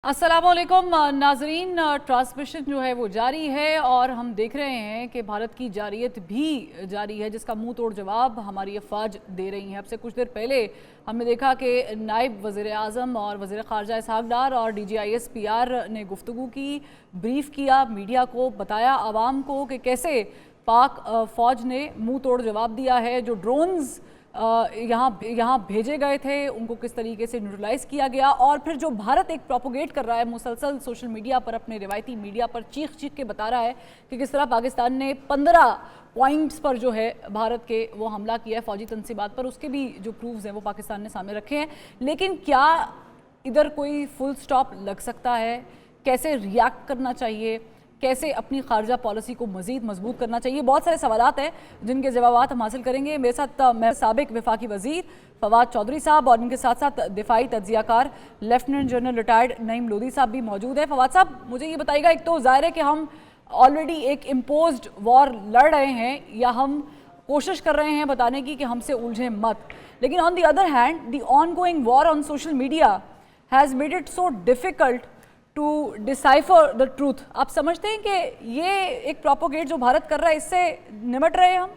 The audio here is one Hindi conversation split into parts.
अस्सलामुअलैकुम नाजरीन। ट्रांसमिशन जो है वो जारी है और हम देख रहे हैं कि भारत की जारियत भी जारी है, जिसका मुंह तोड़ जवाब हमारी अफवाज दे रही हैं। अब से कुछ देर पहले हमने देखा कि नायब वज़ीर आज़म और वज़ीर ख़ारजा इसहाक़ डार और DGIS-PR ने गुफ्तगू की, ब्रीफ किया, मीडिया को बताया, आवाम को कि कैसे पाक फ़ौज ने मुंह तोड़ जवाब दिया है। जो ड्रोन्स यहाँ भेजे गए थे उनको किस तरीके से न्यूट्रलाइज किया गया, और फिर जो भारत एक प्रोपोगेट कर रहा है मुसलसल सोशल मीडिया पर, अपने रिवायती मीडिया पर चीख चीख के बता रहा है कि किस तरह पाकिस्तान ने 15 पॉइंट्स पर जो है भारत के वो हमला किया है फौजी तनसीबात पर। उसके भी जो प्रूफ्स हैं वो पाकिस्तान ने सामने रखे हैं। लेकिन क्या इधर कोई फुल स्टॉप लग सकता है? कैसे रिएक्ट करना चाहिए? कैसे अपनी खारजा पॉलिसी को मजीद मजबूत करना चाहिए? बहुत सारे सवालात हैं जिनके जवाब हम हासिल करेंगे। मेरे साथ मैं साबिक वफाकी वजीर फवाद चौधरी साहब और इनके साथ साथ दिफाई तज्जियाकार lieutenant general retired Naeem Lodhi साहब भी मौजूद है। फवाद साहब, मुझे ये बताइएगा, एक तो जाहिर है कि हम ऑलरेडी एक इम्पोज्ड वॉर लड़ रहे हैं, या हम कोशिश कर रहे हैं बताने की कि हमसे उलझे मत, लेकिन on the other hand the ongoing war on social media has made it so difficult to decipher the truth. आप समझते हैं कि ये एक प्रोपोगेट जो भारत कर रहा है, इससे निमट रहे हैं हम?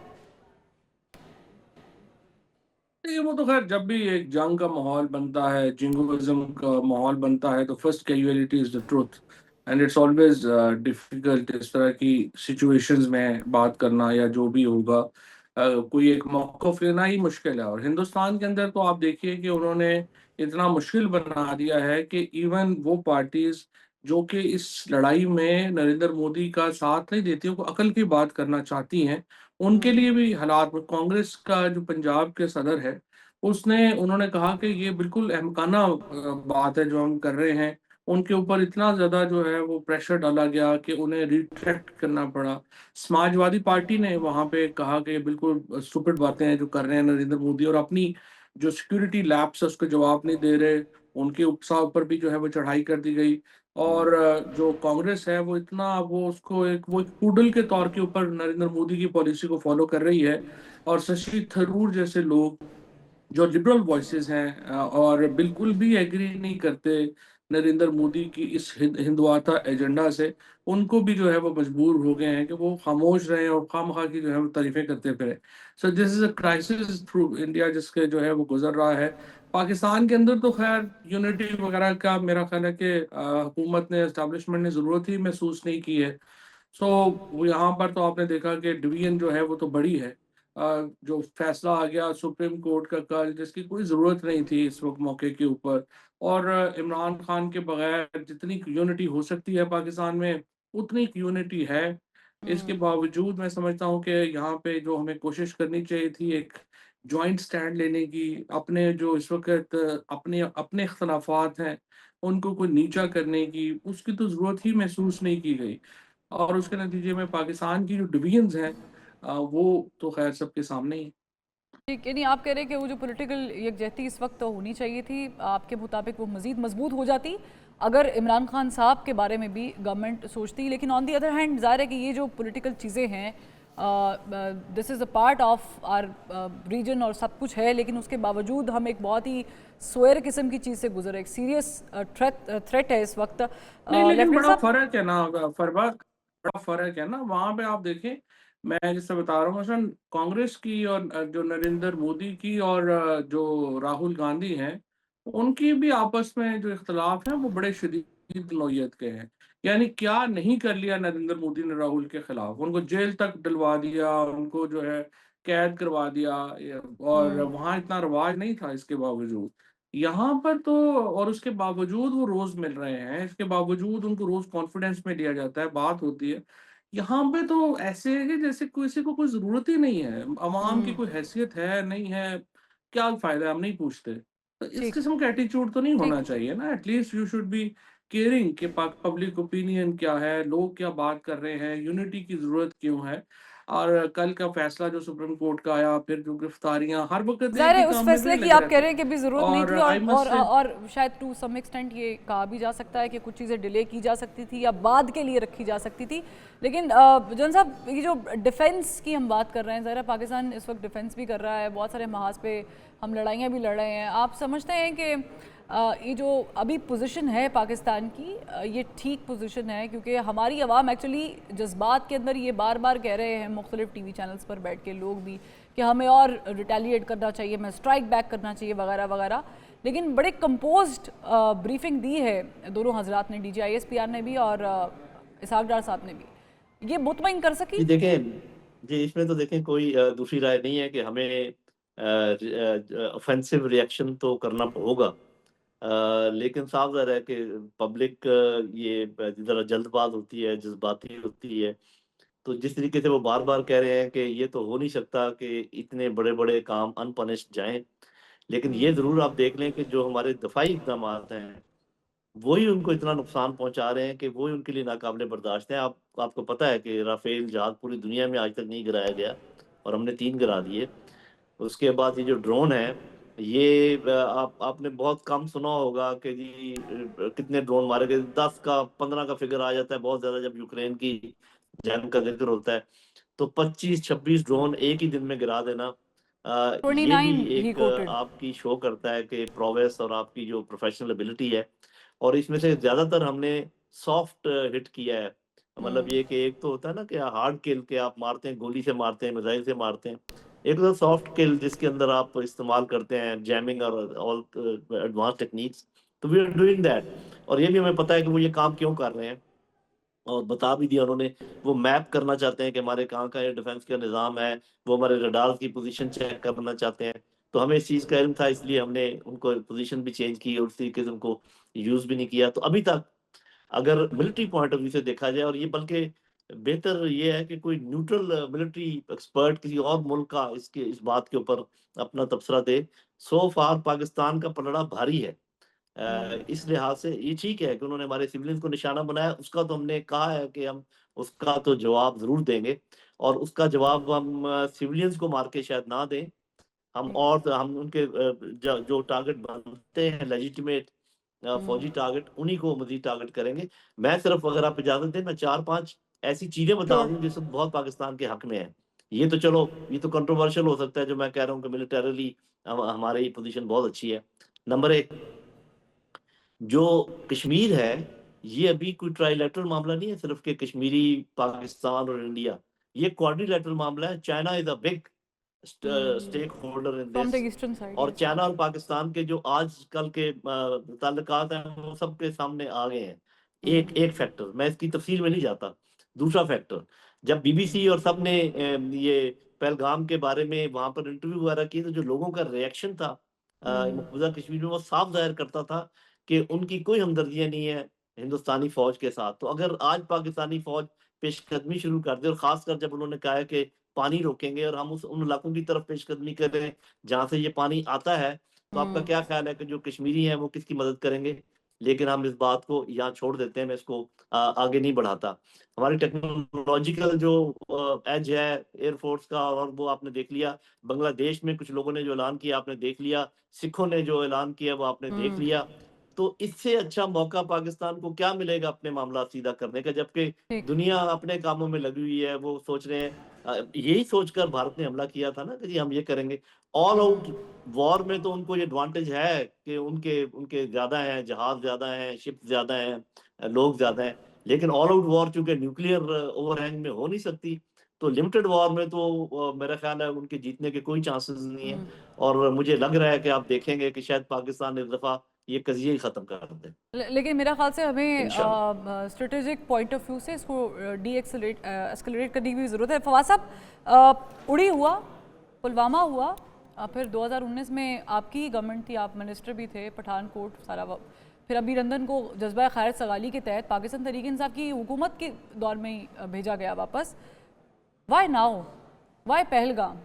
ये वो तो खैर, जब भी एक जंग का माहौल बनता है, जिंगोइज्म का माहौल बनता है, तो first casualty is the truth. And it's always difficult इस तरह की सिचुएशंस में बात करना, या जो भी होगा कोई एक मौक़िफ़ लेना ही मुश्किल है। और हिंदुस्तान के अंदर तो आप देखिए कि उन्होंने इतना मुश्किल बना दिया है कि इवन वो पार्टीज जो कि इस लड़ाई में नरेंद्र मोदी का साथ नहीं देती, वो अकल की बात करना चाहती हैं, उनके लिए भी हालात में कांग्रेस का जो पंजाब के सदर है, उन्होंने कहा कि ये बिल्कुल अहमकाना बात है जो हम कर रहे हैं। उनके ऊपर इतना ज़्यादा जो है वो प्रेशर डाला गया कि उन्हें रिट्रैक्ट करना पड़ा। समाजवादी पार्टी ने वहाँ पे कहा कि ये बिल्कुल स्टूपिड बातें हैं जो कर रहे हैं नरेंद्र मोदी, और अपनी जो सिक्योरिटी लैब्स है उसके जवाब नहीं दे रहे। उनके उत्साह ऊपर भी जो है वो चढ़ाई कर दी गई। और जो कांग्रेस है वो इतना वो उसको एक पूडल के तौर के ऊपर नरेंद्र मोदी की पॉलिसी को फॉलो कर रही है। और शशि थरूर जैसे लोग जो लिबरल वॉइसेस हैं और बिल्कुल भी एग्री नहीं करते नरेंद्र मोदी की इस हिंदुआता एजेंडा से, उनको भी जो है वो मजबूर हो गए हैं कि वो खामोश रहें और खामखा की जो है वो तारीफें करते फिरे। So this is a crisis through India जिसके जो है वो गुजर रहा है। पाकिस्तान के अंदर तो खैर यूनिटी वगैरह का मेरा ख्याल है कि हुकूमत ने, एस्टेब्लिशमेंट ने ज़रूरत ही महसूस नहीं की है। सो यहाँ पर तो आपने देखा कि डिवीजन जो है वो तो बड़ी है। जो फैसला आ गया सुप्रीम कोर्ट का कल, जिसकी कोई ज़रूरत नहीं थी इस वक्त मौके के ऊपर। और इमरान खान के बगैर जितनी यूनिटी हो सकती है पाकिस्तान में, उतनी यूनिटी है। इसके बावजूद मैं समझता हूँ कि यहाँ पे जो हमें कोशिश करनी चाहिए थी एक जॉइंट स्टैंड लेने की, अपने जो इस वक्त अपने अपने इख्तलाफात हैं उनको कोई नीचा करने की, उसकी तो ज़रूरत ही महसूस नहीं की गई। और उसके नतीजे में पाकिस्तान की जो डिवीजन्स हैं वो तो खैर सबके सामने ही। ठीक है, नहीं आप कह रहे हैं कि वो जो पॉलिटिकल यकजहती इस वक्त तो होनी चाहिए थी, आपके मुताबिक वो मज़ीद मजबूत हो जाती अगर इमरान खान साहब के बारे में भी गवर्नमेंट सोचती। लेकिन ऑन दी अदर हैंड ज़ाहिर है कि ये जो पॉलिटिकल चीज़ें हैं, this is a part of our reason और सब कुछ है, लेकिन उसके बावजूद हम एक बहुत ही सोयर किस्म की चीज़ से गुजरे, एक सीरियस थ्रेट है इस वक्त। नहीं, लेकिन लेफ्टिनेंट बड़ा साहब। फर्क है ना फरबा, बड़ा फर्क है ना वहां पे। आप देखें, मैं जिससे बता रहा हूँ, मसलन कांग्रेस की और जो नरेंद्र मोदी की और जो राहुल गांधी हैं, उनकी भी आपस में जो इख्तलाफ हैं वो बड़े शदीद नौयत के हैं। यानी क्या नहीं कर लिया नरेंद्र मोदी ने राहुल के खिलाफ, उनको जेल तक डलवा दिया, उनको जो है कैद करवा दिया, और हम्म। वहां इतना रवाज नहीं था। इसके बावजूद यहाँ पर तो, और उसके बावजूद वो रोज मिल रहे हैं, इसके बावजूद उनको रोज कॉन्फिडेंस में लिया जाता है, बात होती है। यहाँ पे तो ऐसे है कि जैसे किसी को कोई जरूरत ही नहीं है, अवाम की हम्म। कोई हैसियत है नहीं है, क्या फायदा है, हम नहीं पूछते। तो इस ठीक। किस्म का एटीट्यूड तो नहीं ठीक। होना चाहिए ना। At least you should be caring कि पब्लिक ओपिनियन क्या है, लोग क्या बात कर रहे हैं, यूनिटी की जरूरत क्यों है। और कल का फैसला जो सुप्रीम कोर्ट का आया, फिर जो गिरफ्तारियां, हर वक्त एक ज़ाहिर ही है उस काम में भी फैसले नहीं की लगे आप कह रहते। रहे हैं कि भी ज़रूरत नहीं और थी, आई मस्ट से, और शायद टू सम एक्सटेंट ये कहा भी जा सकता है कि कुछ चीज़ें डिले की जा सकती थी या बाद के लिए रखी जा सकती थी। लेकिन जन साहब, ये जो डिफेंस की हम बात कर रहे हैं, ज़ाहिर है पाकिस्तान इस वक्त डिफेंस भी कर रहा है, बहुत सारे महाज पे हम लड़ाइयाँ भी लड़ रहे हैं। आप समझते हैं कि ये जो अभी पोजीशन है पाकिस्तान की, ये ठीक पोजीशन है, क्योंकि हमारी आवाम एक्चुअली जज्बात के अंदर ये बार बार कह रहे हैं मुख्तलिफ टीवी चैनल्स पर बैठ के लोग भी कि हमें और रिटेलिएट करना चाहिए, हमें स्ट्राइक बैक करना चाहिए वगैरह वगैरह। लेकिन बड़े कंपोज्ड ब्रीफिंग दी है दोनों हजरात ने, DGISPR ने भी और इसहाक डार साहब ने भी। ये मुतमईन कर सकी? जी देखें, जी इसमें तो देखें कोई दूसरी राय नहीं है कि हमें ऑफेंसिव रिएक्शन तो करना होगा। लेकिन साफ ज़ाहिर है कि पब्लिक ये ज़रा जल्दबाज होती है, जज्बाती होती है। तो जिस तरीके से वो बार-बार कह रहे हैं कि ये तो हो नहीं सकता कि इतने बड़े-बड़े काम अनपनिश्ड जाएँ। लेकिन ये ज़रूर आप देख लें कि जो हमारे दफ़ाई इक़दामात हैं, वही उनको इतना नुकसान पहुँचा रहे हैं कि वही उनके लिए नाक़ाबिले बर्दाश्त हैं। आपको पता है कि राफ़ेल जहाज़ पूरी दुनिया में आज तक नहीं गिराया गया और हमने 3 गिरा दिए। उसके बाद ये जो ड्रोन है, ये आपने बहुत कम सुना होगा कि जी कितने ड्रोन मारे गए, 10 का 15 का फ़िगर आ जाता है बहुत ज़्यादा जब यूक्रेन की जंग का ज़िक्र होता है। तो 25-26 ड्रोन एक ही दिन में गिरा देना, ये भी 29 ही एक कोटेड। आपकी शो करता है कि प्रोग्रेस और आपकी जो प्रोफेशनल एबिलिटी है। और इसमें से ज़्यादातर हमने सॉफ्ट हिट किया है। मतलब ये कि एक तो होता है ना कि हार्ड किल के आप मारते हैं, गोली से मारते हैं, मिसाइल से मारते हैं। एक होता है सॉफ्ट किल जिसके अंदर आप इस्तेमाल करते हैं जैमिंग और ऑल एडवांस टेक्निक्स। तो वी आर डूइंग दैट और ये भी हमें पता है कि वो ये काम क्यों कर रहे हैं। और बता भी दिया उन्होंने, वो मैप करना चाहते हैं कि हमारे कहाँ का ये डिफेंस का निज़ाम है, वो हमारे रडार्स की पोज़ीशन चेक करना चाहते हैं। तो हमें इस चीज़ का इल्म था इसलिए हमने उनको पोज़ीशन भी चेंज की और उस तरीके से उनको यूज़ भी नहीं किया। तो अभी तक अगर मिलिट्री पॉइंट ऑफ व्यू से देखा जाए और ये बल्कि बेहतर ये है कि कोई न्यूट्रल मिलिट्री एक्सपर्ट किसी और मुल्क का इस बात के ऊपर अपना तबसरा दे। सो फार पाकिस्तान का पलड़ा भारी है। इस लिहाज से ये ठीक है कि उन्होंने हमारे सिविलियंस को निशाना बनाया, उसका तो हमने कहा है कि हम उसका तो जवाब ज़रूर देंगे और उसका जवाब हम सिविलियंस को मार के शायद ना दें। हम उनके जो टारगेट बनते हैं लेजिटिमेट फौजी टारगेट, उन्हीं को मज़ीद टारगेट करेंगे। मैं सिर्फ अगर आप इजाज़त दें, मैं 4-5 ऐसी चीज़ें बता श्योर। दूँ जो सब बहुत पाकिस्तान के हक में है। ये तो चलो, ये तो कंट्रोवर्शियल हो सकता है जो मैं कह रहा हूँ कि मिलिटरीली हमारी पोज़ीशन बहुत अच्छी है। नंबर 1, जो कश्मीर है, ये अभी कोई ट्राइलैटरल मामला नहीं है सिर्फ कि कश्मीरी, पाकिस्तान और इंडिया। ये क्वाड्रिलैटरल मामला है। China is a big stakeholder in from the this. Eastern side, और यस। चाइना और पाकिस्तान के जो आजकल के ताल्लुकात हैं, वो सबके सामने आ गए हैं। एक एक फैक्टर, मैं इसकी तफसील में नहीं जाता। दूसरा फैक्टर, जब बीबीसी और सब ने ये पहलगाम के बारे में वहाँ पर इंटरव्यू वगैरह किए, तो जो लोगों का रिएक्शन था मकबूजा कश्मीर में, वो साफ ज़ाहिर करता था कि उनकी कोई हमदर्दियाँ नहीं है हिंदुस्तानी फ़ौज के साथ। तो अगर आज पाकिस्तानी फ़ौज पेशकदमी शुरू कर दे और ख़ासकर जब उन्होंने कहा है कि पानी रोकेंगे और हम उन इलाकों की तरफ पेशकदमी करें जहाँ से ये पानी आता है, तो आपका क्या ख़्याल है कि जो कश्मीरी हैं वो किसकी मदद करेंगे? लेकिन हम इस बात को यहाँ छोड़ देते हैं, मैं इसको आगे नहीं बढ़ाता। हमारी टेक्नोलॉजिकल जो एज है एयर फ़ोर्स का, और वो आपने देख लिया। बांग्लादेश में कुछ लोगों ने जो ऐलान किया आपने देख लिया। सिखों ने जो ऐलान किया वो आपने देख लिया। तो इससे अच्छा मौका पाकिस्तान को क्या मिलेगा अपने मामला सीधा करने का, जबकि ठीक। दुनिया अपने कामों में लगी हुई है। वो सोच रहे हैं यही सोचकर भारत ने हमला किया था ना कि जी हम ये करेंगे। ऑल आउट वॉर में तो उनको ये एडवांटेज है कि उनके उनके ज़्यादा हैं, जहाज़ ज़्यादा हैं, शिप ज़्यादा हैं, लोग ज़्यादा हैं। लेकिन ऑल आउट वॉर चूँकि न्यूक्लियर ओवरहैंग में हो नहीं सकती, तो लिमिटेड वॉर में तो मेरा ख़्याल है उनके जीतने के कोई चांसेस नहीं है। और मुझे लग रहा है कि आप देखेंगे कि शायद पाकिस्तान इस दफ़ा ये कज़िया ही ख़त्म कर दे, लेकिन मेरा ख्याल से हमें इंशाल्लाह। स्ट्रेटेजिक पॉइंट ऑफ व्यू से इसको डी एस्केलेट करने की भी ज़रूरत है। फवाद साहब, उड़ी हुआ, पुलवामा हुआ, फिर 2019 में आपकी ही गवर्नमेंट थी, आप मिनिस्टर भी थे, पठानकोट सारा फिर अभी को जज्बा खैर सगाली के तहत पाकिस्तान तहरीक इंसाफ की हुकूमत के दौर में ही भेजा गया वापस। Why now, why Pahalgam?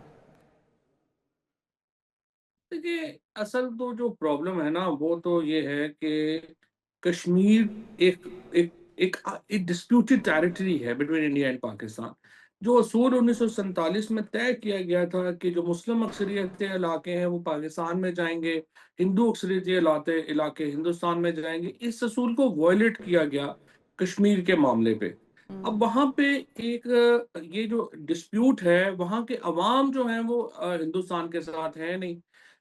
देखिए, असल तो जो प्रॉब्लम है ना वो तो ये है कि कश्मीर एक एक एक एक डिस्प्यूटेड टेरिटरी है बिटवीन इंडिया एंड पाकिस्तान। जो असूल 1947 में तय किया गया था कि जो मुस्लिम अक्सरियत के इलाके हैं वो पाकिस्तान में जाएंगे, हिंदू अक्सरियत के इलाके हिंदुस्तान में जाएंगे, इस असूल को वायलेट किया गया कश्मीर के मामले पे। अब वहाँ पे एक ये जो डिस्प्यूट है, वहाँ के अवाम जो हैं वो हिंदुस्तान के साथ है नहीं।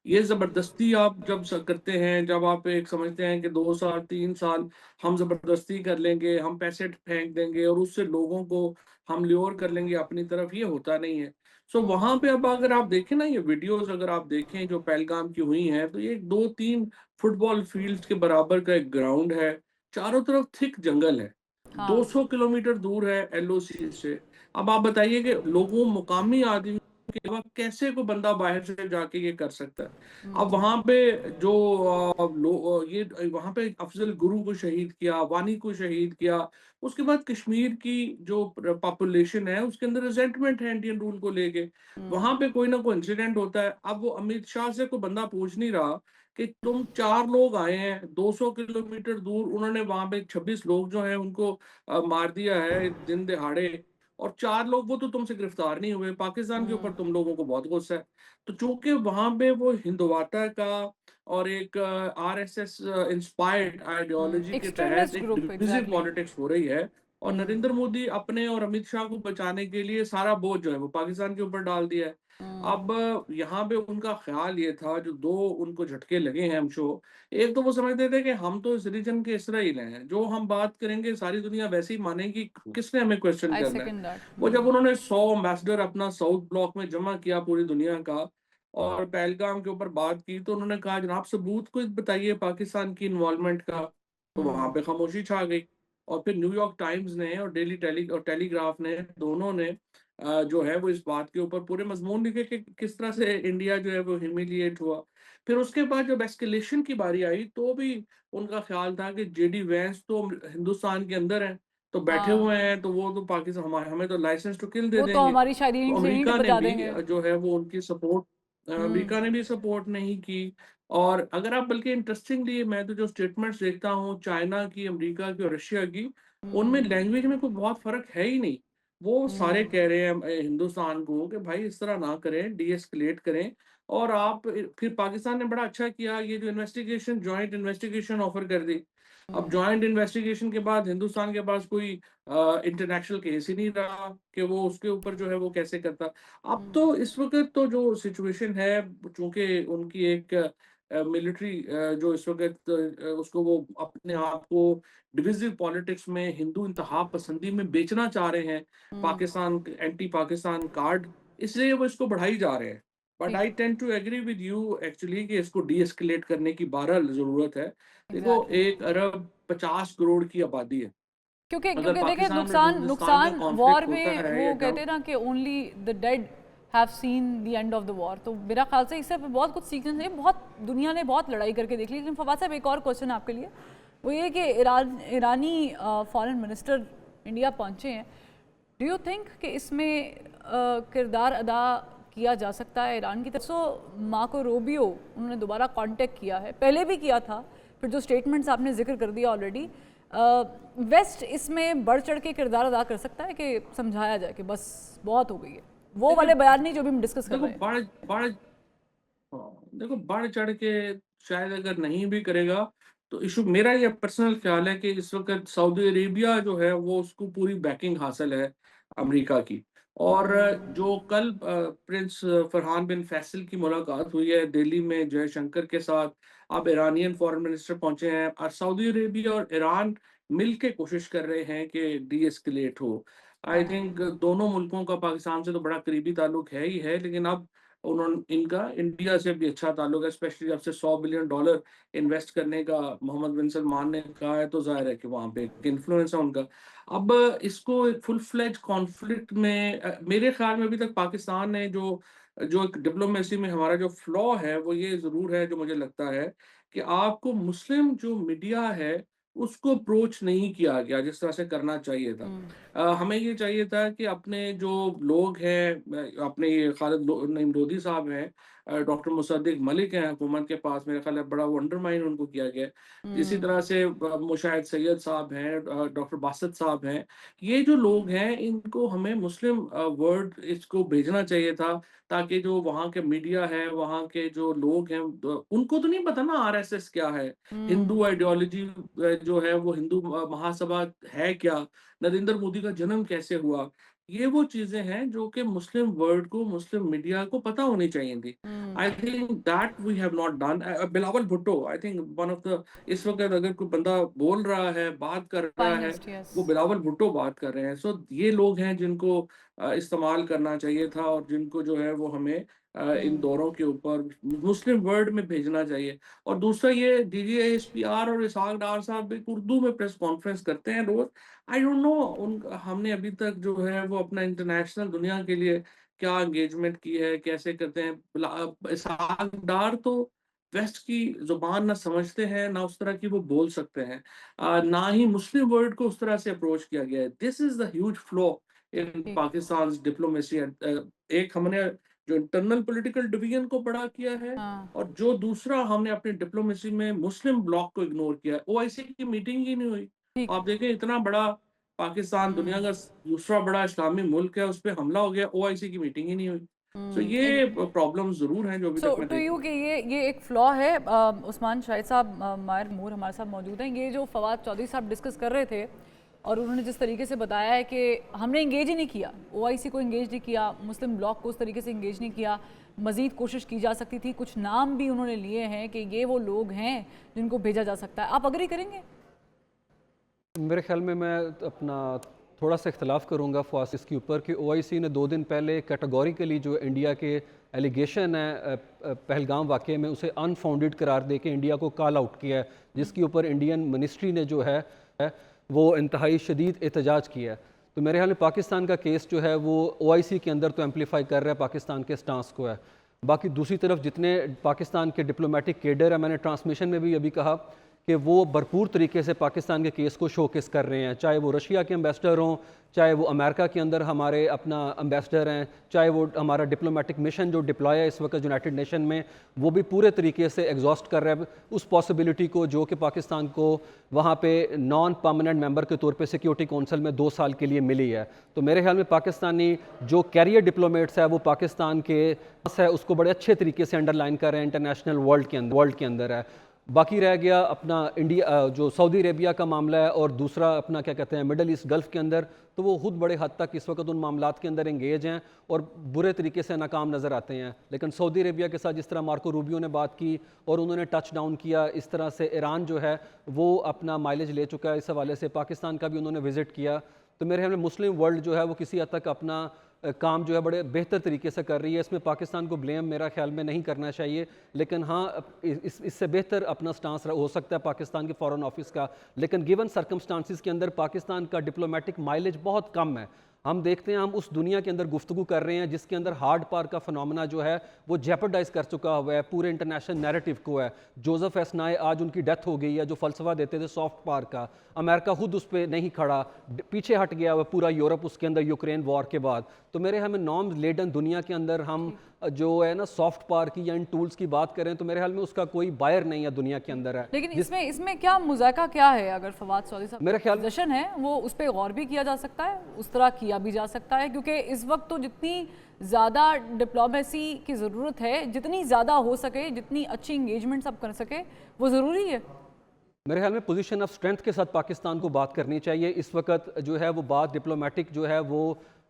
ये जबरदस्ती आप जब करते हैं, जब आप एक समझते हैं कि 2 साल 3 साल हम जबरदस्ती कर लेंगे, हम पैसे फेंक देंगे और उससे लोगों को हम ल्योर कर लेंगे अपनी तरफ, ये होता नहीं है। सो वहां पे अब अगर आप देखें ना, ये वीडियोस अगर आप देखें जो पहलगाम की हुई हैं, तो ये 2-3 फुटबॉल फील्ड के बराबर का एक ग्राउंड है, चारों तरफ थिक जंगल है, हाँ। 200 किलोमीटर दूर है एलओसी से। अब आप बताइए कि लोगों मुकामी आदमी के अलावा कैसे को बंदा बाहर से जाके ये कर सकता है। अब वहां पे जो ये वहां पे अफजल गुरु को शहीद किया, वानी को शहीद किया, उसके बाद कश्मीर की जो पॉपुलेशन है उसके अंदर रिजेंटमेंट है इंडियन रूल को लेके। वहां पे कोई ना कोई इंसिडेंट होता है। अब वो अमित शाह से कोई बंदा पूछ नहीं रहा कि तुम 4 लोग आए हैं 200 किलोमीटर दूर, उन्होंने वहां पे 26 लोग जो हैं उनको मार दिया है दिन दिहाड़े, और 4 लोग वो तो तुमसे गिरफ्तार नहीं हुए। पाकिस्तान के ऊपर तुम लोगों को बहुत गुस्सा है। तो चूंकि वहां पे वो हिंदुवाता का और एक आरएसएस इंस्पायर्ड आइडियोलॉजी के तहत एक्सट्रीमिस्ट एक ग्रुप, डिविजिव एग्जैक्टली। पॉलिटिक्स हो रही है, और नरेंद्र मोदी अपने और अमित शाह को बचाने के लिए सारा बोझ जो है वो पाकिस्तान के ऊपर डाल दिया है। अब यहाँ पे उनका ख्याल ये था, जो दो उनको झटके लगे हैं हमशो, एक तो वो समझते थे कि हम तो इस रीजन के इसराइल हैं, जो हम बात करेंगे सारी दुनिया वैसे ही मानेगी, किसने हमें क्वेश्चन आई करना है। Second that. वो जब उन्होंने 100 एम्बेसडर अपना साउथ ब्लॉक में जमा किया पूरी दुनिया का, और पहलगाम के ऊपर बात की, तो उन्होंने कहा जनाब सबूत कुछ बताइए पाकिस्तान की इन्वॉल्वमेंट का। तो वहां पे खामोशी छा गई। और फिर न्यूयॉर्क टाइम्स ने और डेली टेलीग्राफ ने, दोनों ने जो है वो इस बात के ऊपर पूरे मजमून लिखे कि किस तरह से इंडिया जो है वो ह्यूमिलिएट हुआ। फिर उसके बाद जब एस्केलेशन की बारी आई, तो भी उनका ख्याल था कि जेडी वैंस तो हिंदुस्तान के अंदर है, तो बैठे हाँ, हुए हैं, तो वो तो पाकिस्तान हमें तो लाइसेंस टू किल दे वो तो देंगे। हमारी शायद तो ईंट से ईंट अमेरिका ने बजा भी देंगे। जो है वो उनकी सपोर्ट, हम्म। अमेरिका ने भी सपोर्ट नहीं की। और अगर आप बल्कि इंटरेस्टिंगली, मैं तो जो स्टेटमेंट्स देखता हूँ चाइना की, अमेरिका की और रशिया की, उनमें लैंग्वेज में कोई बहुत फर्क है ही नहीं। वो सारे कह रहे हैं हिंदुस्तान को कि भाई इस तरह ना करें, डी एस्केलेट करें। और आप फिर पाकिस्तान ने बड़ा अच्छा किया, ये जो इन्वेस्टिगेशन, जॉइंट इन्वेस्टिगेशन ऑफर कर दी। अब जॉइंट इन्वेस्टिगेशन के बाद हिंदुस्तान के पास कोई इंटरनेशनल केस ही नहीं रहा कि वो उसके ऊपर जो है वो कैसे करता। अब तो इस वक्त तो जो सिचुएशन है, चूंकि उनकी एक मिलिट्री जो इस वक्त उसको वो अपने आप को डिविजिव पॉलिटिक्स में हिंदू इंतहा पसंदी में बेचना चाह रहे हैं, पाकिस्तान एंटी पाकिस्तान कार्ड, इसलिए वो इसको बढ़ाई जा रहे हैं। बट ठीक। I tend to agree with you actually कि इसको डी एस्केलेट करने की बहरहाल जरूरत है। देखो, एग्जैक्टली। 1 अरब 50 करोड़ की आबादी है। क्योंकि अगर क्योंकि देखिए, पाकिस्तान में नुकसान हिंदुस्तान का नुकसान वॉर कॉन्फ्लिक्ट होता में है या वो कहते जंग, हैं ना कि only the dead have seen the end of the war. तो मेरा ख्याल से इससे बहुत कुछ सीखने से, बहुत दुनिया ने बहुत लड़ाई करके देख ली। लेकिन फवाद साहब, एक और क्वेश्चन आपके लिए, वो ये कि ईरानी फॉरेन मिनिस्टर इंडिया पहुंचे हैं। डू यू थिंक कि इसमें किरदार अदा किया जा सकता है ईरान की तरफ? सो मार्को रूबियो, उन्होंने दोबारा कांटेक्ट किया है, पहले भी किया था, फिर जो स्टेटमेंट्स आपने जिक्र कर दिया ऑलरेडी। वेस्ट इसमें बढ़ चढ़ के किरदार अदा कर सकता है कि समझाया जाए कि बस बहुत हो गई है, वो वाले देखो बयान नहीं जो भी हम डिस्कस कर देखो रहे हैं। बढ़ बढ़ देखो बढ़ चढ़ के शायद अगर नहीं भी करेगा, तो इशू, मेरा ये पर्सनल ख्याल है कि इस वक्त सऊदी अरेबिया जो है वो उसको पूरी बैकिंग हासिल है अमेरिका की। और जो कल प्रिंस फरहान बिन फैसल की मुलाकात हुई है दिल्ली में जयशंकर के साथ, अब ईरानियन फॉरेन मिनिस्टर पहुंचे हैं, और सऊदी अरेबिया और ईरान मिल के कोशिश कर रहे हैं कि डी एस्केलेट हो। आई थिंक दोनों मुल्कों का पाकिस्तान से तो बड़ा करीबी ताल्लुक है ही है, लेकिन अब उन्होंने इनका इंडिया से भी अच्छा ताल्लुक है, स्पेशली जब से $100 बिलियन इन्वेस्ट करने का मोहम्मद बिन सलमान ने कहा है, तो जाहिर है कि वहाँ पे एक इन्फ्लुएंस है उनका। अब इसको एक फुल फ्लेज कॉन्फ्लिक्ट में मेरे ख्याल में अभी तक पाकिस्तान ने जो जो एक डिप्लोमेसी में हमारा जो फ्लॉ है वो ये जरूर है, जो मुझे लगता है कि आपको मुस्लिम जो मीडिया है उसको अप्रोच नहीं किया गया जिस तरह से करना चाहिए था। हमें ये चाहिए था कि अपने जो लोग हैं, अपने ये खालिद निमरोदी साहब हैं, डॉक्टर मुसद्दिक मलिक हैं हुकूमत के पास, मेरे ख्याल है बड़ा अंडरमाइन उनको किया गया है। इसी तरह से मुशाहिद सैयद साहब हैं, डॉक्टर बासत साहब हैं, ये जो लोग हैं इनको हमें मुस्लिम वर्ड इसको भेजना चाहिए था, ताकि जो वहाँ के मीडिया है, वहाँ के जो लोग हैं, उनको तो नहीं पता ना आरएसएस क्या है, हिंदू आइडियोलॉजी जो है वो हिंदू महासभा है क्या, नरेंद्र मोदी का जन्म कैसे हुआ, ये वो चीजें हैं जो कि मुस्लिम वर्ल्ड को, मुस्लिम मीडिया को पता होनी चाहिए थी। I think that we have not done. Bilawal Bhutto, I think one of the, इस वक्त अगर कोई बंदा बोल रहा है, बात कर रहा है, फाइनेस्ट, यस। वो बिलावल भुट्टो बात कर रहे हैं। सो ये लोग हैं जिनको इस्तेमाल करना चाहिए था, और जिनको जो है वो हमें इन दौरों के ऊपर मुस्लिम वर्ल्ड में भेजना चाहिए। और दूसरा, ये DGSPR और इसहाक डार साहब एक उर्दू में प्रेस कॉन्फ्रेंस करते हैं रोज। आई डोंट नो उन, हमने अभी तक जो है वो अपना इंटरनेशनल दुनिया के लिए क्या एंगेजमेंट की है, कैसे करते हैं। इसहाक डार तो वेस्ट की जुबान ना समझते हैं, ना उस तरह की वो बोल सकते हैं। ना ही मुस्लिम वर्ल्ड को उस तरह से अप्रोच किया गया है। This is the huge flaw in ठीक। पाकिस्तान डिप्लोमेसी। एक हमने जो इंटरनल पॉलिटिकल डिवीजन को बड़ा किया है, हाँ। और जो दूसरा हमने अपनी डिप्लोमेसी में मुस्लिम ब्लॉक को इग्नोर किया है। OIC की मीटिंग ही नहीं हुई। ठीक। आप देखें, इतना बड़ा पाकिस्तान दुनिया का दूसरा बड़ा इस्लामी मुल्क है, उस पर हमला हो गया, OIC की मीटिंग ही नहीं हुई। तो ये प्रॉब्लम जरूर हैं जो अभी सो तक मैं टू देख यू रहा कि ये एक फ्लॉ है। उस्मान शाहिद साहब, माहिर मूर हमारे साथ मौजूद हैं। ये जो फवाद चौधरी साहब डिस्कस कर रहे थे, और उन्होंने जिस तरीके से बताया है कि हमने इंगेज ही नहीं किया, OIC को इंगेज नहीं किया, मुस्लिम ब्लॉक को उस तरीके से इंगेज नहीं किया, मज़ीद कोशिश की जा सकती थी। कुछ नाम भी उन्होंने लिए हैं कि ये वो लोग हैं जिनको भेजा जा सकता है। आप अग्री करेंगे? मेरे ख्याल में मैं अपना थोड़ा सा इख्तलाफ करूँगा फवाद इसके ऊपर कि OIC ने 2 दिन पहले कैटेगोरिकली जो इंडिया के एलिगेशन है पहलगाम वाक़े में, उसे अनफाउंडेड करार दे के इंडिया को कॉल आउट किया है, जिसके ऊपर इंडियन मिनिस्ट्री ने जो है वो इंतहाई शदीद एहतजाज किया है। तो मेरे ख्याल में पाकिस्तान का केस जो है वो OIC के अंदर तो एम्पलीफाई कर रहा है पाकिस्तान के स्टांस को है। बाकी दूसरी तरफ जितने पाकिस्तान के डिप्लोमेटिक केडर है, मैंने ट्रांसमिशन में भी अभी कहा कि वो भरपूर तरीके से पाकिस्तान के केस को शोकेस कर रहे हैं, चाहे वो रशिया के एम्बेसडर हों, चाहे वो अमेरिका के अंदर हमारे अपना एम्बेसडर हैं, चाहे वो हमारा डिप्लोमेटिक मिशन जो डिप्लॉय है इस वक्त यूनाइटेड नेशन में, वो भी पूरे तरीके से एग्जॉस्ट कर रहा है उस पॉसिबिलिटी को जो कि पाकिस्तान को वहाँ पे नॉन परमानेंट मेंबर के तौर पे सिक्योरिटी काउंसिल में 2 साल के लिए मिली है। तो मेरे ख्याल में पाकिस्तानी जो कैरियर डिप्लोमेट्स है वो पाकिस्तान के है उसको बड़े अच्छे तरीके से अंडरलाइन कर रहे हैं इंटरनेशनल वर्ल्ड के अंदर है। बाकी रह गया अपना इंडिया जो सऊदी अरेबिया का मामला है, और दूसरा अपना क्या कहते हैं मिडल ईस्ट गल्फ़ के अंदर, तो वो खुद बड़े हद तक इस वक्त उन मामलात के अंदर एंगेज हैं और बुरे तरीके से नाकाम नज़र आते हैं। लेकिन सऊदी अरेबिया के साथ जिस तरह मार्को रूबियो ने बात की और उन्होंने टच डाउन किया, इस तरह से ईरान जो है वो अपना माइलेज ले चुका है इस हवाले से, पाकिस्तान का भी उन्होंने विज़िट किया। तो मेरे ख्याल में मुस्लिम वर्ल्ड जो है वो किसी हद तक अपना काम जो है बड़े बेहतर तरीके से कर रही है। इसमें पाकिस्तान को ब्लेम मेरा ख्याल में नहीं करना चाहिए, लेकिन हाँ इससे बेहतर अपना स्टांस हो सकता है पाकिस्तान के फॉरेन ऑफिस का। लेकिन गिवन सर्कमस्टांसिस के अंदर पाकिस्तान का डिप्लोमेटिक माइलेज बहुत कम है। हम देखते हैं हम उस दुनिया के अंदर गुफ्तगू कर रहे हैं जिसके अंदर हार्ड पार का फिनोमेना जो है वो जेपरडाइज कर चुका हुआ है पूरे इंटरनेशनल नैरेटिव को है। जोसेफ एस्नाए आज उनकी डेथ हो गई है, जो फलसफा देते थे सॉफ्ट पार का, अमेरिका खुद उस पर नहीं खड़ा, पीछे हट गया हुआ पूरा यूरोप उसके अंदर यूक्रेन वॉर के बाद। तो मेरे हमें नॉर्म्स लेडन दुनिया के अंदर हम जो है ना सॉफ्ट पार की या इन टूल्स की बात करें तो मेरे ख्याल में उसका कोई बायर नहीं है दुनिया के अंदर है। लेकिन इसमें क्या मुज़ायका क्या है? अगर फवाद चौधरी साहब मेरे ख्याल पोजीशन है वो उस पर गौर भी किया जा सकता है, उस तरह किया भी जा सकता है, क्योंकि इस वक्त तो जितनी ज़्यादा डिप्लोमेसी की ज़रूरत है, जितनी ज़्यादा हो सके, जितनी अच्छी इंगेजमेंट सब कर सके, वो ज़रूरी है। मेरे ख्याल में पोजीशन ऑफ स्ट्रेंथ के साथ पाकिस्तान को बात करनी चाहिए। इस वक्त जो है वो बात डिप्लोमेटिक जो है वो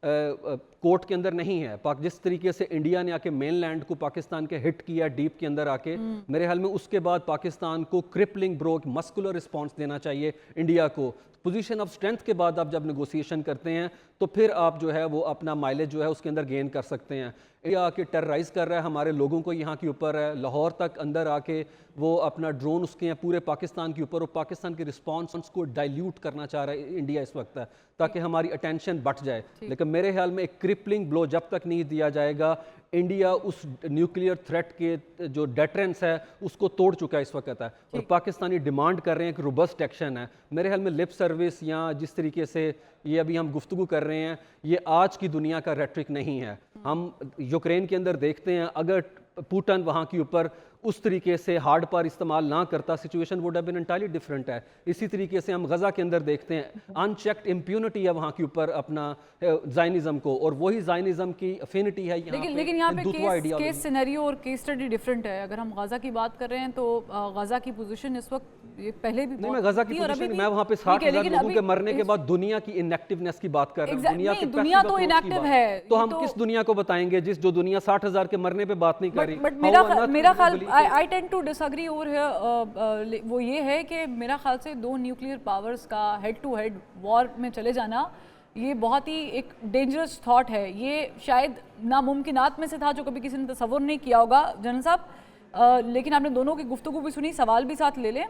कोर्ट के अंदर नहीं है। जिस तरीके से इंडिया ने आके मेनलैंड को पाकिस्तान के हिट किया डीप के अंदर आके, मेरे ख्याल में उसके बाद पाकिस्तान को क्रिपलिंग ब्रोक मस्कुलर रिस्पांस देना चाहिए इंडिया को। पोजीशन ऑफ स्ट्रेंथ के बाद आप जब नेगोशिएशन करते हैं तो फिर आप जो है वो अपना माइलेज जो है उसके अंदर गेन कर सकते हैं। इंडिया आके टेरराइज कर रहा है हमारे लोगों को यहाँ के ऊपर है, लाहौर तक अंदर आके वो अपना ड्रोन उसके हैं पूरे पाकिस्तान के ऊपर, और पाकिस्तान के रिस्पॉन्स को डाइल्यूट करना चाह रहा है इंडिया इस वक्त है ताकि हमारी अटेंशन बढ़ जाए। लेकिन मेरे ख्याल में एक क्रिपलिंग ब्लो जब तक नहीं दिया जाएगा, इंडिया उस न्यूक्लियर थ्रेट के जो डेटरेंस है उसको तोड़ चुका है इस वक्त है, और पाकिस्तानी डिमांड कर रहे हैं कि रोबस्ट एक्शन है। मेरे ख्याल में लिप सर्विस या जिस तरीके से ये अभी हम गुफ्तगू कर रहे हैं ये आज की दुनिया का रेट्रिक नहीं है। हम यूक्रेन के अंदर देखते हैं अगर पुतिन वहाँ के ऊपर उस तरीके से हार्ड पावर इस्तेमाल ना करता, situation would have been entirely different है। इसी तरीके से हम गज़ा के अंदर देखते हैं अनचेक्ड इम्प्यूनिटी है वहाँ के ऊपर अपना ज़ायनिज़म को, और वही ज़ायनिज़म की अफिनिटी है यहाँ पे लेकिन यहाँ पे हिंदुत्व केस आइडियोलॉजी। सिनेरियो और केस स्टडी डिफरेंट है। अगर हम गाजा की बात कर रहे हैं तो गाजा की पोजीशन इस वक्त, ये पहले भी नहीं, मैं गजा की थी और अभी पोजीशन, भी मैं वहाँ पे ठीक 60,000 लेकिन लोगों अभी के मरने के बाद दुनिया की इनएक्टिवनेस की बात कर रहे हैं, दुनिया के दुनिया passive तो approach की इनएक्टिव बात। है, तो ये हम किस दुनिया को बताएंगे जो दुनिया 60,000 के मरने पे बात नहीं कर रही। बट How on मेरा earth ख्याल can we believe I tend to disagree over here, वो ये है कि मेरा ख्याल से दो न्यूक्लियर पावर्स का हेड टू हेड वॉर में चले जाना ये बहुत ही एक डेंजरस थॉट है। ये शायद नामुमकिनात में से था जो कभी किसी ने तसव्वुर नहीं किया होगा जनरल साहब। लेकिन आपने दोनों की गुफ्तगू भी सुनी, सवाल भी साथ ले लें।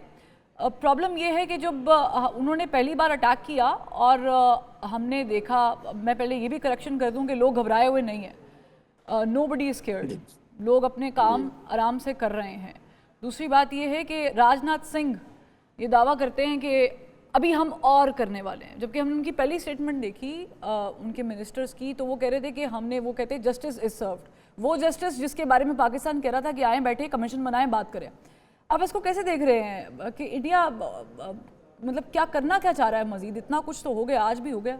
प्रॉब्लम ये है कि जब उन्होंने पहली बार अटैक किया और हमने देखा, मैं पहले ये भी करेक्शन कर दूं कि लोग घबराए हुए नहीं हैं, नोबडी इज स्केयर्ड, लोग अपने काम आराम से कर रहे हैं। दूसरी बात ये है कि राजनाथ सिंह ये दावा करते हैं कि अभी हम और करने वाले हैं, जबकि हमने उनकी पहली स्टेटमेंट देखी उनके मिनिस्टर्स की, तो वो कह रहे थे कि हमने, वो कहते हैं जस्टिस इज सर्व्ड, वो जस्टिस जिसके बारे में पाकिस्तान कह रहा था कि आए बैठे कमीशन बनाएं बात करें। आप इसको कैसे देख रहे हैं कि इंडिया मतलब क्या करना क्या चाह रहा है मजीद? इतना कुछ तो हो गया, आज भी हो गया।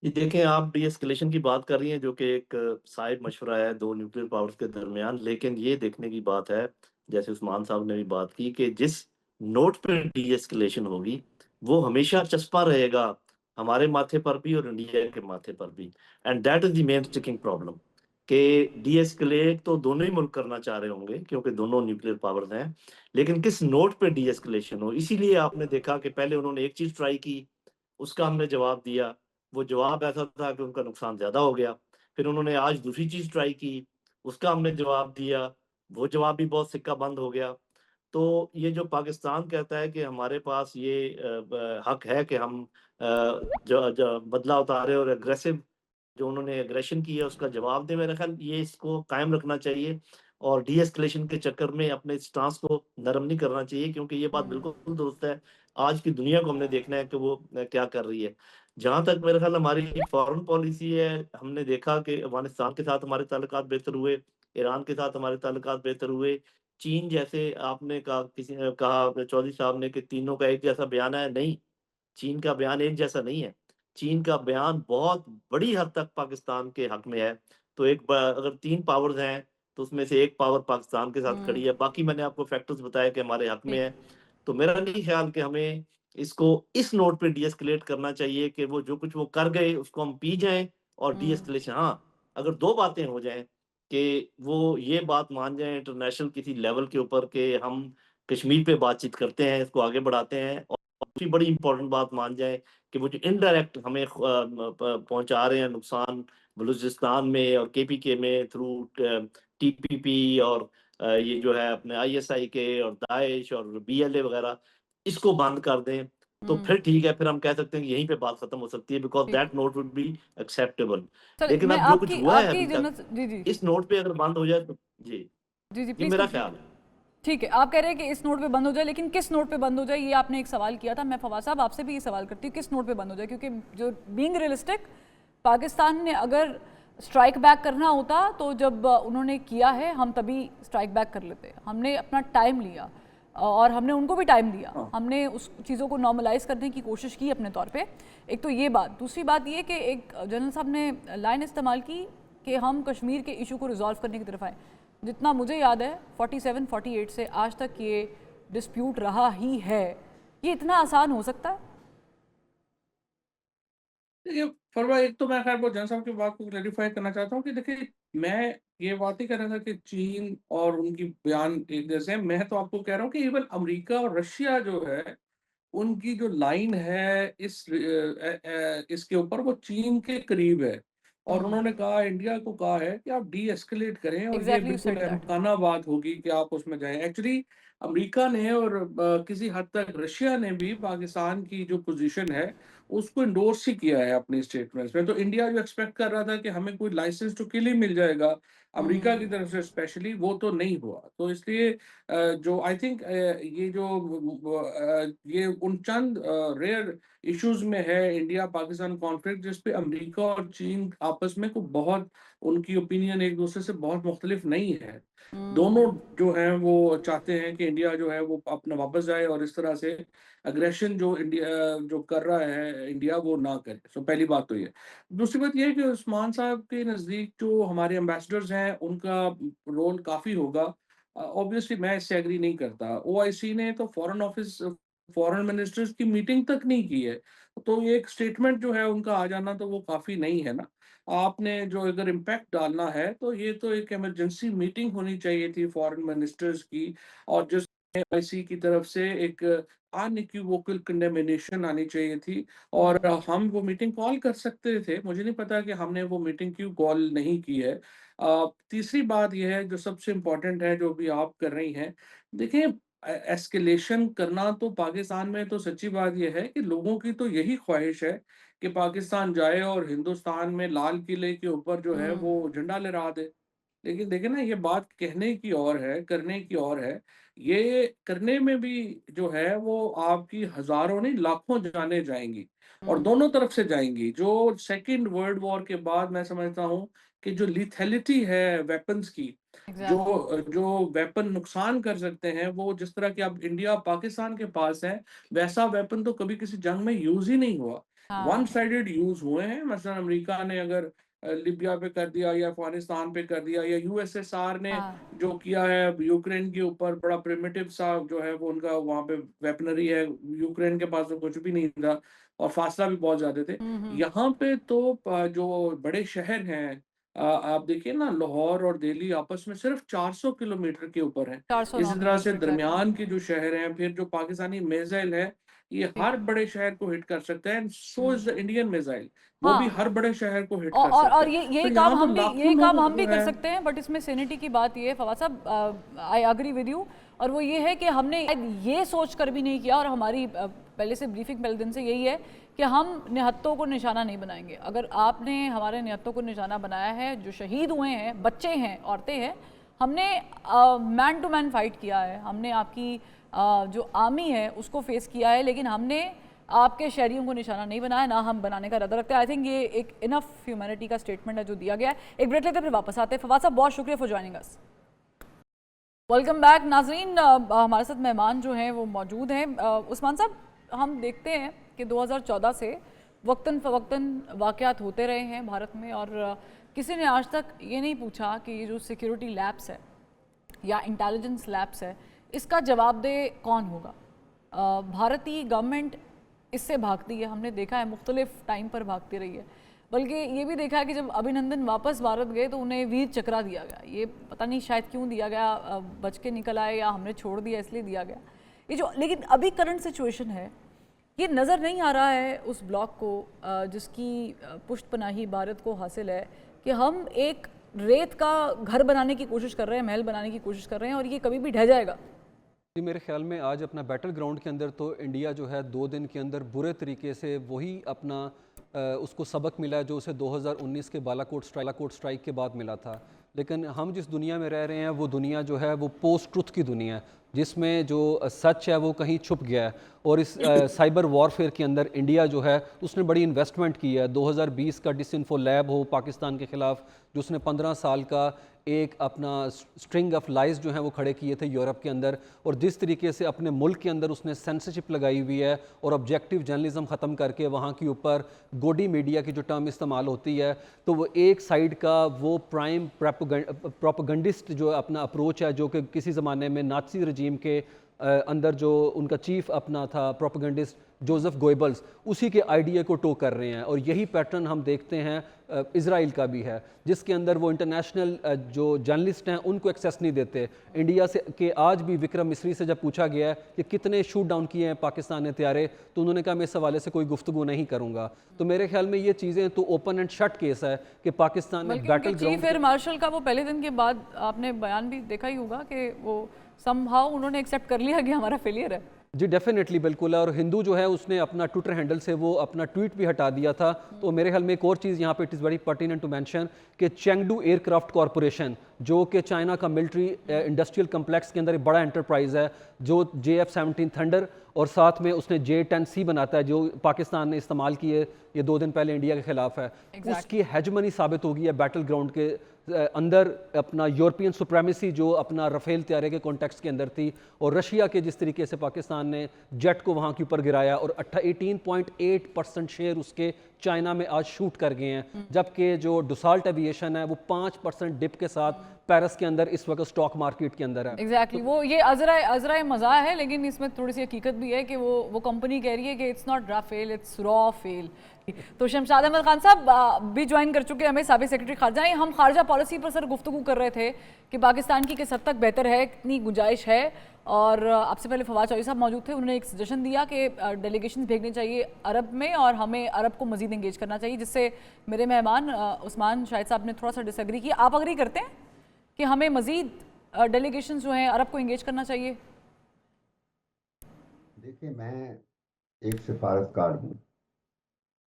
ये देखें, आप डी एस्केलेशन की बात कर रही हैं जो कि एक साइड मशवरा है दो न्यूक्लियर पावर्स के दरमियान, लेकिन ये देखने की बात है, जैसे उस्मान साहब ने भी बात की, कि जिस नोट पे डी एस्केलेशन होगी वो हमेशा चस्पा रहेगा हमारे माथे पर भी और इंडिया के माथे पर भी। And that is the main sticking problem कि डी एस्केलेट तो दोनों ही मुल्क करना चाह रहे होंगे क्योंकि दोनों न्यूक्लियर पावर्स हैं, लेकिन किस नोट पे डी एस्केलेशन हो। इसीलिए आपने देखा कि पहले उन्होंने एक चीज ट्राई की, उसका हमने जवाब दिया, वो जवाब ऐसा था कि उनका नुकसान ज़्यादा हो गया। फिर उन्होंने आज दूसरी चीज़ ट्राई की, उसका हमने जवाब दिया, वो जवाब भी बहुत सिक्का बंद हो गया। तो ये जो पाकिस्तान कहता है कि हमारे पास ये हक है कि हम जो बदला उतारे और एग्रेसिव जो उन्होंने एग्रेशन की है उसका जवाब दें, मेरा ख्याल ये इसको कायम रखना चाहिए और डी एस्केलेशन के चक्कर में अपने स्टांस को नरम नहीं करना चाहिए, क्योंकि ये बात बिल्कुल दुरुस्त है। आज की दुनिया को हमने देखना है कि वो क्या कर रही है। जहाँ तक मेरे ख्याल हमारी फॉरेन पॉलिसी है, हमने देखा कि अफगानिस्तान के साथ हमारे ताल्लुकात बेहतर हुए, ईरान के साथ हमारे ताल्लुकात बेहतर हुए। चीन, जैसे आपने कहा, किसी ने कहा चौधरी साहब ने, कि तीनों का एक जैसा बयान है, नहीं, चीन का बयान एक जैसा नहीं है। चीन का बयान बहुत बड़ी हद तक पाकिस्तान के हक में है। तो अगर 3 पावर्स हैं तो उसमें से एक पावर पाकिस्तान के साथ खड़ी है, बाकी मैंने आपको फैक्टर्स बताया कि हमारे हक में है। तो मेरा नहीं ख्याल कि हमें इसको इस नोट पे डी एस्केलेट करना चाहिए कि वो जो कुछ वो कर गए उसको हम पी जाएं और डी एस्केलेशन। हाँ, अगर 2 बातें हो जाएं कि वो ये बात मान जाएं इंटरनेशनल किसी लेवल के ऊपर कि हम कश्मीर पे बातचीत करते हैं, इसको आगे बढ़ाते हैं, और दूसरी बड़ी इंपॉर्टेंट बात मान जाए कि वो जो इनडायरेक्ट हमें पहुंचा रहे हैं नुकसान बलूचिस्तान में और केपीके में थ्रू टीपीपी और ये जो है अपने आईएसआई के और दाइश और बीएलए वगैरह, इसको बंद कर दें, तो फिर ठीक है, फिर हम कह सकते हैं कि यहीं पे बात खत्म हो सकती है, because that note would be acceptable. लेकिन अब जो कुछ हुआ है अभी तक, जी इस नोट पे अगर बंद हो जाए तो जी जी ये मेरा ख्याल है। ठीक है, आप कह रहे हैं कि इस नोट पे बंद हो जाए, लेकिन किस नोट पे बंद हो जाए, ये आपने एक सवाल किया था। मैं फवाद साहब आपसे भी ये सवाल करती हूँ, किस नोट पे बंद हो जाए? क्योंकि जो बीइंग रियलिस्टिक, पाकिस्तान ने अगर स्ट्राइक बैक करना होता तो जब उन्होंने किया है हम तभी स्ट्राइक बैक कर लेते। हमने अपना टाइम लिया और हमने उनको भी टाइम दिया, हमने उस चीज़ों को नॉर्मलाइज करने की कोशिश की अपने तौर पे। एक तो ये बात। दूसरी बात ये कि एक जनरल साहब ने लाइन इस्तेमाल की कि हम कश्मीर के इशू को रिजॉल्व करने की तरफ आए। जितना मुझे याद है 47-48 से आज तक ये डिस्प्यूट रहा ही है। ये इतना आसान हो सकता है? देखिए फरवा, एक तो मैं खैर वो जन साहब की बात को क्लैरिफाई करना चाहता हूँ कि देखिए, मैं ये बात ही कर रहा था कि चीन और उनकी बयान एक जैसे हैं। मैं तो आपको कह रहा हूँ कि इवन अमेरिका और रशिया जो है, उनकी जो लाइन है इसके ऊपर, वो चीन के करीब है। और उन्होंने कहा, इंडिया को कहा है कि आप डी एस्केलेट करें, और ये एग्जैक्टली यू बिल्कुल सेड दैट। अमकाना बात होगी कि आप उसमें जाएं। एक्चुअली अमेरिका ने और किसी हद तक रशिया ने भी पाकिस्तान की जो पोजीशन है उसको इंडोर्स ही किया है अपनी स्टेटमेंट्स में। तो इंडिया जो एक्सपेक्ट कर रहा था कि हमें कोई लाइसेंस टू किल ही मिल जाएगा अमेरिका की तरफ से स्पेशली, वो तो नहीं हुआ। तो इसलिए जो आई थिंक ये उन चंद रेयर इश्यूज में है इंडिया पाकिस्तान कॉन्फ्लिक्ट जिस पे अमेरिका और चीन आपस में को बहुत, उनकी ओपिनियन एक दूसरे से बहुत मुख्तलिफ नहीं है। दोनों जो हैं वो चाहते हैं कि इंडिया जो है वो अपना वापस जाए और इस तरह से अग्रेशन जो इंडिया जो कर रहा है इंडिया वो ना करे। सो पहली बात तो ये। दूसरी बात ये है कि उस्मान साहब के नज़दीक जो हमारे एम्बेसडर्स हैं उनका रोल काफ़ी होगा। ऑब्वियसली मैं इससे एग्री नहीं करता। ओआईसी ने तो फॉरेन मिनिस्टर्स की मीटिंग तक नहीं की है, तो ये एक स्टेटमेंट जो है उनका आ जाना तो वो काफ़ी नहीं है ना। आपने जो अगर इम्पैक्ट डालना है तो ये तो एक इमरजेंसी मीटिंग होनी चाहिए थी फॉरेन मिनिस्टर्स की, और जिसमें ओआईसी की तरफ से एक अनइक्विवोकल कंडेमिनेशन आनी चाहिए थी, और हम वो मीटिंग कॉल कर सकते थे। मुझे नहीं पता कि हमने वो मीटिंग क्यों कॉल नहीं की है। तीसरी बात यह है जो सबसे इम्पोर्टेंट है जो भी आप कर रही हैं, देखिए एस्केलेशन करना तो पाकिस्तान में तो सच्ची बात यह है कि लोगों की तो यही ख्वाहिश है कि पाकिस्तान जाए और हिंदुस्तान में लाल किले के ऊपर जो है वो झंडा लहरा दे। लेकिन देखिए ना, ये बात कहने की और है, करने की और है। ये करने में भी जो है वो आपकी हज़ारों नहीं लाखों जानें जाएँगी, और दोनों तरफ से जाएँगी। जो सेकंड वर्ल्ड वॉर के बाद मैं समझता हूँ कि जो लिथैलिटी है वेपन्स की, एग्जैक्टली। जो वेपन नुकसान कर सकते हैं, वो जिस तरह के अब इंडिया पाकिस्तान के पास है, वैसा वेपन तो कभी किसी जंग में यूज़ ही नहीं हुआ। वन हाँ साइडेड यूज़ हुए हैं। मसलन अमेरिका ने अगर लिबिया पे कर दिया या अफगानिस्तान पे कर दिया, या यूएसएसआर ने हाँ। जो किया है यूक्रेन के ऊपर, बड़ा प्रिमिटिव सा जो है वो उनका वहाँ पे वेपनरी है। यूक्रेन के पास तो कुछ भी नहीं था और फासला भी बहुत ज्यादा थे। हम्म। यहाँ पे तो जो बड़े शहर हैं, आप देखिए ना, लाहौर और दिल्ली आपस में सिर्फ 400 किलोमीटर के ऊपर है। 409 इसी तरह से किलोमीटर एग्जैक्टली। दरमियान के जो शहर हैं, फिर जो पाकिस्तानी मिसाइल है, ये हर बड़े शहर को हिट कर सकता है। So is the Indian missile, वो भी हाँ। हर बड़े शहर को हिट और कर और सकता और है। ये तो यही काम यहाँ तो हम भी लाखों यही काम लोग हम भी जो कर है। सकते हैं, बट इसमें सेनेटी की बात ये है फवाद साहब, आई अग्री विद यू, और वो ये है कि हमने शायद ये सोच कर भी नहीं किया, और हमारी पहले से ब्रीफिंग पहले दिन से यही है कि हम निहत्तों को निशाना नहीं बनाएंगे। अगर आपने हमारे निहत्तों को निशाना बनाया है, जो शहीद हुए हैं, बच्चे हैं, औरतें हैं, हमने मैन टू मैन फाइट किया है, हमने आपकी जो आर्मी है उसको फेस किया है, लेकिन हमने आपके शहरियों को निशाना नहीं बनाया, ना हम बनाने का इरादा रखते हैं। आई थिंक ये एक इनफ ह्यूमैनिटी का स्टेटमेंट है जो दिया गया है। एक ब्रेक लेते हैं, फिर वापस आते हैं। फवाद साहब, बहुत शुक्रिया for joining us. Welcome back. नाजरीन, हमारे साथ मेहमान जो हैं वो मौजूद हैं। उस्मान साहब, हम देखते हैं कि 2014 से वक्तन फ़वक्तन वाक़यात होते रहे हैं भारत में, और किसी ने आज तक ये नहीं पूछा कि ये जो सिक्योरिटी लैब्स है या इंटेलिजेंस लैब्स है, इसका जवाबदेह कौन होगा। भारतीय गवर्नमेंट इससे भागती है, हमने देखा है मुख्तलिफ टाइम पर भागती रही है। बल्कि ये भी देखा है कि जब अभिनंदन वापस भारत गए तो उन्हें वीर चक्रा दिया गया। ये पता नहीं शायद क्यों दिया गया, बच के निकल आए या हमने छोड़ दिया इसलिए दिया गया ये जो। लेकिन अभी करंट सिचुएशन है, ये नज़र नहीं आ रहा है उस ब्लॉक को जिसकी पुष्टपनाही भारत को हासिल है, कि हम एक रेत का घर बनाने की कोशिश कर रहे हैं, महल बनाने की कोशिश कर रहे हैं, और ये कभी भी ढह जाएगा। जी, मेरे ख्याल में आज अपना बैटल ग्राउंड के अंदर तो इंडिया जो है 2 दिन के अंदर बुरे तरीके से वही अपना उसको सबक मिला है जो उसे 2019 के बालाकोट स्ट्राइक के बाद मिला था। लेकिन हम जिस दुनिया में रह रहे हैं वो दुनिया जो है वो पोस्ट ट्रुथ की दुनिया है, जिसमें जो सच है वो कहीं छुप गया है। और इस साइबर वॉरफेयर के अंदर इंडिया जो है उसने बड़ी इन्वेस्टमेंट की है। 2020 का डिसइंफो लैब हो पाकिस्तान के ख़िलाफ़, जो उसने 15 साल का एक अपना स्ट्रिंग ऑफ लाइज जो हैं वो खड़े किए थे यूरोप के अंदर, और जिस तरीके से अपने मुल्क के अंदर उसने सेंसरशिप लगाई हुई है और ऑब्जेक्टिव जर्नलिज्म ख़त्म करके वहाँ के ऊपर गोडी मीडिया की जो टर्म इस्तेमाल होती है, तो वो एक साइड का वो प्राइम प्रोपेगेंडिस्ट जो अपना अप्रोच है, जो कि किसी ज़माने में नाज़ी रजीम के अंदर जो उनका चीफ अपना था प्रोपेगेंडिस्ट जोसेफ गोएबल्स, उसी के आइडिया को टो कर रहे हैं। और यही पैटर्न हम देखते हैं इज़राइल का भी है, जिसके अंदर वो इंटरनेशनल जो जर्नलिस्ट हैं उनको एक्सेस नहीं देते। इंडिया से के आज भी विक्रम मिस्री से जब पूछा गया है कि कितने शूट डाउन किए हैं पाकिस्तान ने त्यारे, तो उन्होंने कहा मैं इस हवाले से कोई गुफ्तगू नहीं करूँगा। तो मेरे ख्याल में ये चीज़ें तो ओपन एंड शट केस है कि पाकिस्तान ने बैटल चीफ एयर मार्शल का वो पहले दिन के बाद आपने बयान भी देखा ही होगा कि वो समहाउ उन्होंने एक्सेप्ट कर लिया कि हमारा फेलियर है। जी डेफिनेटली, बिल्कुल है। और हिंदू जो है उसने अपना ट्विटर हैंडल से वो अपना ट्वीट भी हटा दिया था। तो मेरे ख्याल में एक और चीज़ यहाँ पे it is very pertinent to mention कि चेंगडू एयरक्राफ्ट कॉरपोरेशन, जो कि चाइना का मिलिट्री इंडस्ट्रियल कम्प्लेक्स के अंदर एक बड़ा एंटरप्राइज है, जो JF-17 थंडर और साथ में उसने J-10C बनाता है, जो पाकिस्तान ने इस्तेमाल किए ये 2 दिन पहले इंडिया के खिलाफ है। उसकी हेजमनी साबित होगी है बैटल ग्राउंड के अंदर अपना यूरोपियन सुप्रीमेसी जो अपना रफेल तैयारे के कॉन्टेक्स्ट के अंदर थी, और रशिया के जिस तरीके से पाकिस्तान ने जेट को वहाँ के ऊपर गिराया और 18.8% शेयर उसके चाइना में आज शूट कर गए हैं, जबकि जो डुसाल्ट एविएशन है वो 5% डिप के साथ पेरिस के अंदर इस वक्त स्टॉक मार्केट के अंदर है। एग्जैक्टली वो ये अजरा मज़ा है, लेकिन इसमें थोड़ी सी हकीकत भी है कि वो कंपनी कह रही है कि it's not Rafale, it's raw fail. तो शमशाद अहमद खान साहब भी ज्वाइन कर चुके हैं हमें, साबिक सेक्रेटरी खारजा हैं। हम खारजा पॉलिसी पर सर गुफ्तगू कर रहे थे कि पाकिस्तान की किस हद तक बेहतर है, कितनी गुंजाइश है, और आपसे पहले फवाद चौधरी साहब मौजूद थे, उन्होंने एक सजेशन दिया कि डेलीगेशन भेजने चाहिए अरब में और हमें अरब को मजीद एंगेज करना चाहिए, जिससे मेरे मेहमान उस्मान शाहिद साहब ने थोड़ा सा डिसएग्री किया। आप अग्री करते हैं कि हमें मजीद डेलीगेशन जो हैं अरब को एंगेज करना चाहिए? देखिए, मैं एक सिफारतकार हूँ,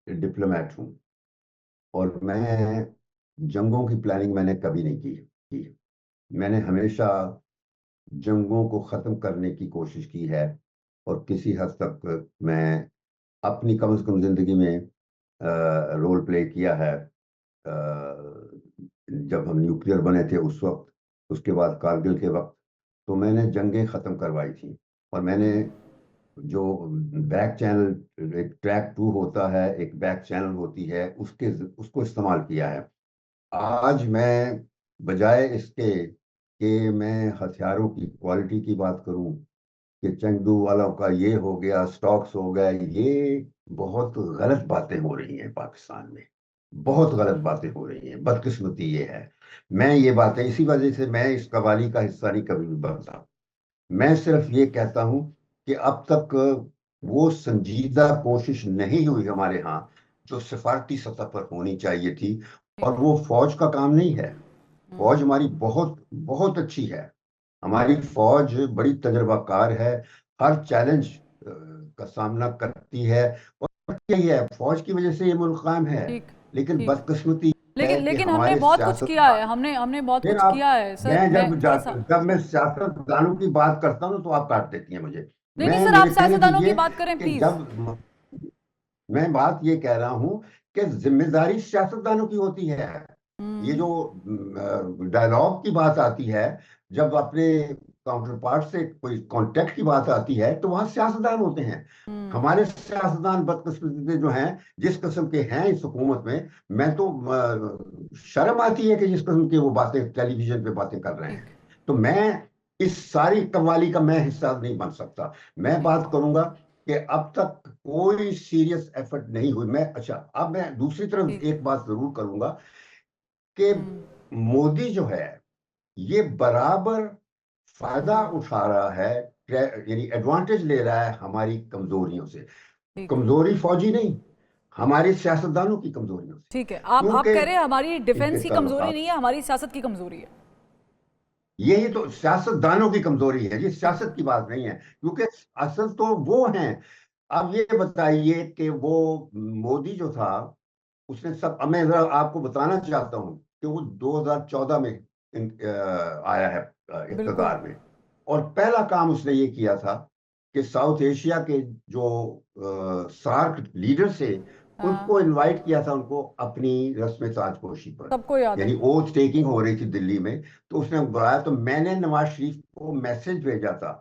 डिप्लोमेट हूँ, और मैं जंगों की प्लानिंग मैंने कभी नहीं की। मैंने हमेशा जंगों को ख़त्म करने की कोशिश की है, और किसी हद तक मैं अपनी कम से कम ज़िंदगी में रोल प्ले किया है। जब हम न्यूक्लियर बने थे उस वक्त, उसके बाद कारगिल के वक्त, तो मैंने जंगें ख़त्म करवाई थी। और मैंने जो बैक चैनल, एक ट्रैक 2 होता है, एक बैक चैनल होती है, उसको इस्तेमाल किया है। आज मैं बजाय इसके कि मैं हथियारों की क्वालिटी की बात करूं कि चंगदू वालों का ये हो गया, स्टॉक्स हो गया, ये बहुत गलत बातें हो रही हैं पाकिस्तान में, बहुत गलत बातें हो रही हैं। बदकिस्मती ये है, मैं ये बातें इसी वजह से मैं इस कवाली का हिस्सा नहीं कभी भी बनता। मैं सिर्फ ये कहता हूं कि अब तक वो संजीदा कोशिश नहीं हुई हमारे यहाँ जो सिफारती सतह पर होनी चाहिए थी, और वो फौज का काम नहीं है। फौज हमारी बहुत बहुत अच्छी है, हमारी फौज बड़ी तजर्बाकार है, हर चैलेंज का सामना करती है, और यही है, फौज की वजह से ये मुल्क कायम है। ठीक, लेकिन ठीक। बदकिस्मती है कि लेकिन हमने हमारे बहुत कुछ किया है, सियासतदान, हमने बहुत फिर कुछ आप, किया है सर। मैं थोड़ा सा जब मैं सियासतदानों की बात करता हूँ तो आप काट देती हैं मुझे। नहीं सर, आप मेरे कहने सियासतदानों की दीजिए बात करें कि प्लीज। जब मैं बात ये कह रहा हूं कि जिम्मेदारी सियासतदानों की होती है। ये जो डायलॉग की बात आती है, जब अपने काउंटर पार्ट से कोई कॉन्टेक्ट की बात आती है, तो वहां सियासतदान होते हैं। हमारे सियासतदान बदकिस्मती से जो हैं, जिस किस्म के हैं इस हुकूमत में, मैं तो शर्म आती है कि जिस किस्म की वो बातें टेलीविजन पे बातें कर रहे हैं। तो मैं इस सारी कव्वाली का मैं हिस्सा नहीं बन सकता। मैं बात करूंगा कि अब तक कोई सीरियस एफर्ट नहीं हुई। अब मैं दूसरी तरफ एक बात जरूर करूंगा कि मोदी जो है ये बराबर फायदा उठा रहा है, यानी एडवांटेज ले रहा है हमारी कमजोरियों से। कमजोरी फौजी नहीं, हमारे सियासतदानों की कमजोरियों से। ठीक है, आप कह रहे हैं हमारी डिफेंस की कमजोरी ताल्लुकात, नहीं है, हमारी सियासत की कमजोरी है। यही तो सियासतदानों की कमजोरी है, ये सियासत की बात नहीं है, क्योंकि असल तो वो हैं। अब ये बताइए कि वो मोदी जो था, उसने सब, अब मैं जरा आपको बताना चाहता हूं कि वो 2014 में आया है बिल्कुल। इक़्तिदार में, और पहला काम उसने ये किया था कि साउथ एशिया के जो सार्क लीडर से, उनको इनवाइट किया था, उनको अपनी रस्म ताजपोशी पर, सबको याद है। यानी ओथ टेकिंग हो रही थी दिल्ली में, तो उसने बुलाया। तो मैंने नवाज शरीफ को मैसेज भेजा था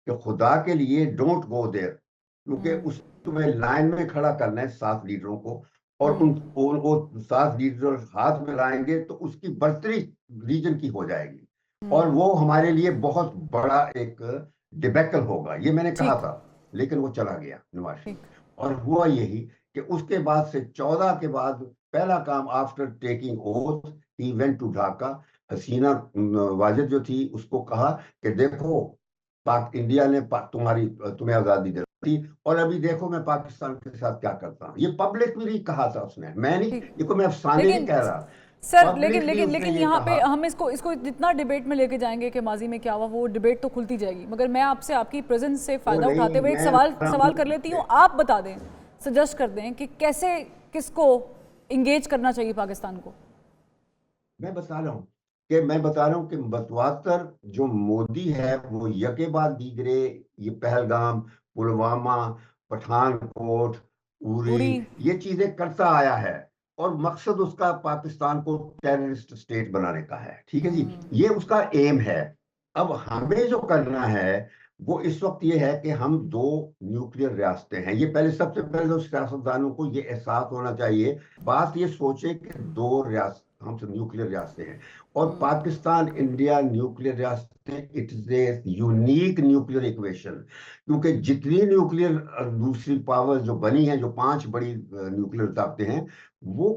कि खुदा के लिए डोंट गो देयर, क्योंकि उस तुम्हें लाइन में खड़ा करना है 7 लीडरों को, और वो 7 लीडर हाथ में लाएंगे तो उसकी बढ़तरी रीजन की हो जाएगी, और वो हमारे लिए बहुत बड़ा एक डिबेकल होगा, ये मैंने कहा था। लेकिन वो चला गया नवाज शरीफ, और हुआ यही कि उसके बाद से 14 के बाद पहला काम, after taking oath he went to Dhaka. Hasina Wajid जो थी, उसको कहा कि देखो पाक इंडिया ने तुम्हें आजादी दे थी, और अभी देखो मैं पाकिस्तान के साथ क्या करता हूँ। ये पब्लिक में नहीं कहा था उसने, मैं नहीं, देखो मैं अफसाने नहीं कह रहा सर। लेकिन यहाँ पे हम इसको जितना डिबेट में लेके जाएंगे कि माजी में क्या हुआ, वो डिबेट तो खुलती जाएगी। मगर मैं आपसे आपकी प्रेजेंस से फायदा उठाते हुए एक सवाल कर लेती हूँ। आप बता दें, सजेस्ट कर दें कि कैसे, किसको इंगेज करना चाहिए पाकिस्तान को। मैं बता रहा हूँ कि बतवातर जो मोदी है, वो यके बाद दीगरे, ये पहलगाम, पुलवामा, पठानकोट, उरी, ये चीजें करता आया है, और मकसद उसका पाकिस्तान को टेररिस्ट स्टेट बनाने का है। ठीक है जी, हम्म, ये उसका एम है। अब हमें जो करना है वो इस वक्त ये है कि हम दो न्यूक्लियर रियासतें हैं। ये पहले, सबसे पहले तो सियासतदानों को ये एहसास होना चाहिए, बात ये सोचे कि दो रियासत, हम सब न्यूक्लियर रियासतें हैं और पाकिस्तान इंडिया न्यूक्लियर रियासतें। It is a unique nuclear equation, क्योंकि जितनी न्यूक्लियर दूसरी पावर जो बनी है, जो 5 बड़ी न्यूक्लियर ताकतें हैं, वो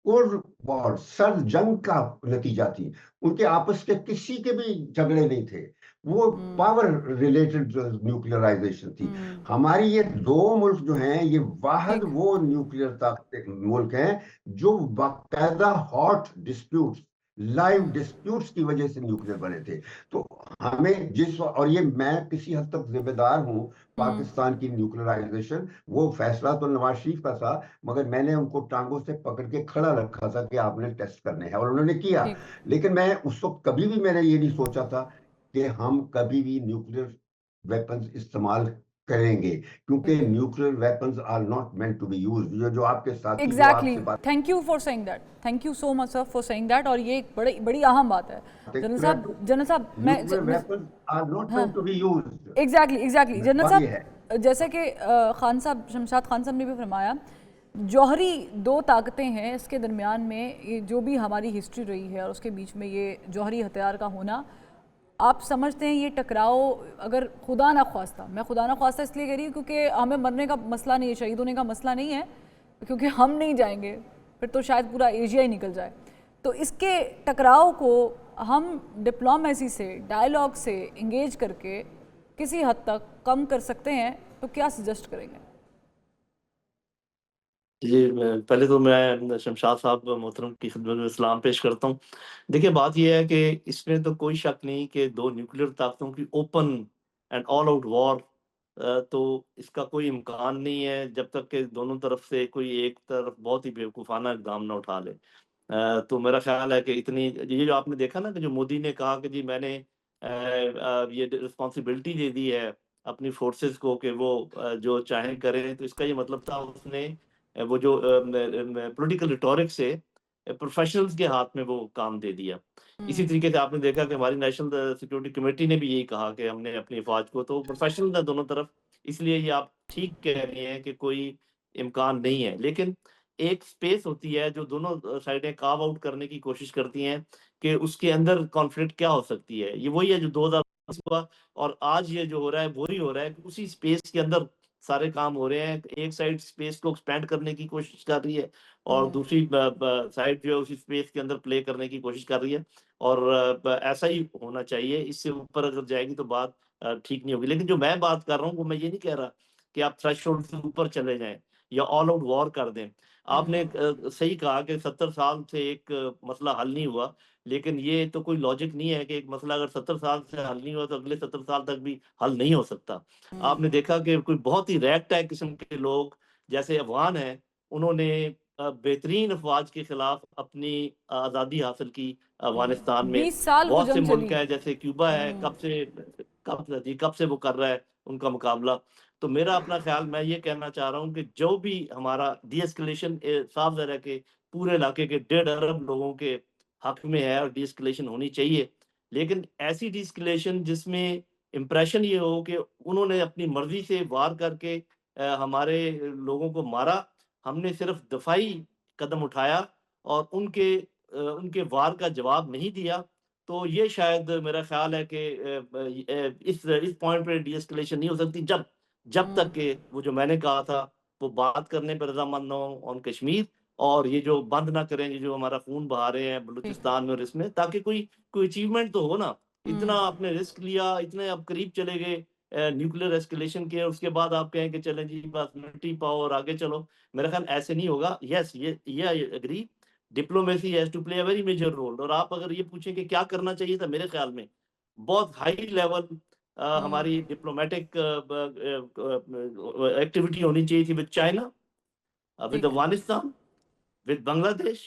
कोल्ड वॉर, सर्द जंग का नतीजा थी। उनके आपस के किसी के भी झगड़े नहीं थे, वो पावर रिलेटेड न्यूक्लियराइजेशन थी। हमारी ये दो मुल्क जो हैं, ये वाहद ठीक। वो न्यूक्लियर ताकत मुल्क हैं जो बाकायदा हॉट डिस्प्यूट्स, लाइव डिस्प्यूट्स की वजह से न्यूक्लियर बने थे। तो हमें और ये मैं किसी हद तक जिम्मेदार हूं पाकिस्तान की न्यूक्लियराइजेशन। वो फैसला तो नवाज शरीफ का था, मगर मैंने उनको टांगों से पकड़ के खड़ा रखा था कि आपने टेस्ट करने हैं, और उन्होंने किया। ठीक। लेकिन मैं उस वक्त कभी भी मैंने ये नहीं सोचा था कि हम कभी भी न्यूक्लियर वेपन्स इस्तेमाल करेंगे, क्योंकि ठीक। Nuclear weapons are not meant to be used. जो आपके साथी जो एग्जैक्टली, आपसे बात thank you for saying that, thank you so much sir for saying that. और ये एक बड़ी बड़ी अहम बात है जनरल साहब। न्यूक्लियर वेपन्स आर नॉट हाँ, meant to be used. Exactly general बात ये है। साहब, जैसे कि खान साहब, शमशाद खान साहब ने भी फरमाया, जौहरी दो ताकतें हैं, इसके दरमियान में ये जो भी हमारी हिस्ट्री रही है और उसके बीच में ये जौहरी हथियार का होना, आप समझते हैं ये टकराव अगर खुदा ना ख्वास्ता, मैं खुदा ना ख्वास्ता इसलिए कह रही हूँ क्योंकि हमें मरने का मसला नहीं है, शहीद होने का मसला नहीं है, क्योंकि हम नहीं जाएंगे फिर तो शायद पूरा एशिया ही निकल जाए। तो इसके टकराव को हम डिप्लोमेसी से, डायलॉग से इंगेज करके किसी हद तक कम कर सकते हैं, तो क्या सजेस्ट करेंगे? जी, पहले तो मैं शमशाद साहब मोहतरम की खिदमत में सलाम पेश करता हूँ। देखिए, बात ये है कि इसमें तो कोई शक नहीं कि दो न्यूक्लियर ताकतों की open and all out war, तो इसका कोई इम्कान नहीं है जब तक कि दोनों तरफ से कोई एक तरफ बहुत ही बेवकूफ़ाना इक़दाम ना उठा ले। तो मेरा ख़्याल है कि इतनी, ये जो आपने देखा ना कि जो मोदी ने कहा कि जी मैंने ये रिस्पॉन्सिबिलिटी दे दी है अपनी फोर्सेस को कि वो जो चाहें करें, तो इसका ये मतलब था उसने वो जो पॉलिटिकल रिटोरिक से प्रोफेशनल्स के हाथ में वो काम दे दिया। इसी तरीके से आपने देखा कि हमारी नेशनल सिक्योरिटी कमेटी ने भी यही कहा कि हमने अपनी फ़ौज को, तो प्रोफेशनल है दोनों तरफ, इसलिए ये आप ठीक कह रही हैं कि कोई इम्कान नहीं है। लेकिन एक स्पेस होती है जो दोनों साइडें कार्व आउट करने की कोशिश करती हैं कि उसके अंदर कॉन्फ्लिक्ट क्या हो सकती है। ये वही है जो 2010 हुआ, और आज ये जो हो रहा है वही हो रहा है कि उसी स्पेस के अंदर सारे काम हो रहे हैं। एक साइड स्पेस को एक्सपैंड करने की कोशिश कर रही है और दूसरी साइड जो है उसी स्पेस के अंदर प्ले करने की कोशिश कर रही है, और ऐसा ही होना चाहिए। इससे ऊपर अगर जाएगी तो बात ठीक नहीं होगी। लेकिन जो मैं बात कर रहा हूँ वो मैं ये नहीं कह रहा कि आप थ्रेशोल्ड से ऊपर चले जाएं या ऑल आउट वॉर कर दें। आपने सही कहा कि 70 साल से एक मसला हल नहीं हुआ, लेकिन ये तो कोई लॉजिक नहीं है कि एक मसला अगर 70 साल से हल नहीं हुआ तो अगले 70 साल तक भी हल नहीं हो सकता। आपने देखा कि कोई बहुत ही रैगटैग किस्म के लोग जैसे अफ़गान हैं, उन्होंने बेहतरीन अफ़वाज के खिलाफ अपनी आज़ादी हासिल की अफ़गानिस्तान में। 20 साल वो बहुत से जंग मुल्क चली। हैं जैसे क्यूबा है, कब से वो कर रहा है उनका मुकाबला। तो मेरा अपना ख़्याल, मैं ये कहना चाह रहा हूँ कि जो भी हमारा डी-एस्केलेशन साफ ज़ाहिर है कि पूरे इलाके के 1.5 अरब लोगों के हक में है और डी-एस्केलेशन होनी चाहिए। लेकिन ऐसी डी-एस्केलेशन जिसमें इम्प्रेशन ये हो कि उन्होंने अपनी मर्ज़ी से वार करके हमारे लोगों को मारा, हमने सिर्फ़ दफ़ाई कदम उठाया और उनके वार का जवाब नहीं दिया। तो ये शायद मेरा ख़्याल है कि इस पॉइंट पे डी-एस्केलेशन नहीं हो सकती जब तक कि वो जो मैंने कहा था, वो बात करने पे रज़ामंद ना हों ऑन कश्मीर, और ये जो बंद ना करें, ये जो हमारा खून बहा रहे हैं ठीक। बलूचिस्तान में और इसमें, ताकि कोई अचीवमेंट तो हो ना। इतना आपने रिस्क लिया, इतने आप करीब चले गए न्यूक्लियर एस्केलेशन के, और उसके बाद आप कहें कि चलें जी बस मिलिट्री पाओ और आगे चलो। मेरा ख़्याल ऐसे नहीं होगा। येस, ये I agree, diplomacy has to play a very major role. और आप अगर ये पूछें कि क्या करना चाहिए था, मेरे ख़्याल में बहुत हाई लेवल हमारी डिप्लोमैटिक एक्टिविटी होनी चाहिए थी विद चाइना, विद ठीक है। अफ़गानिस्तान, विद बांग्लादेश,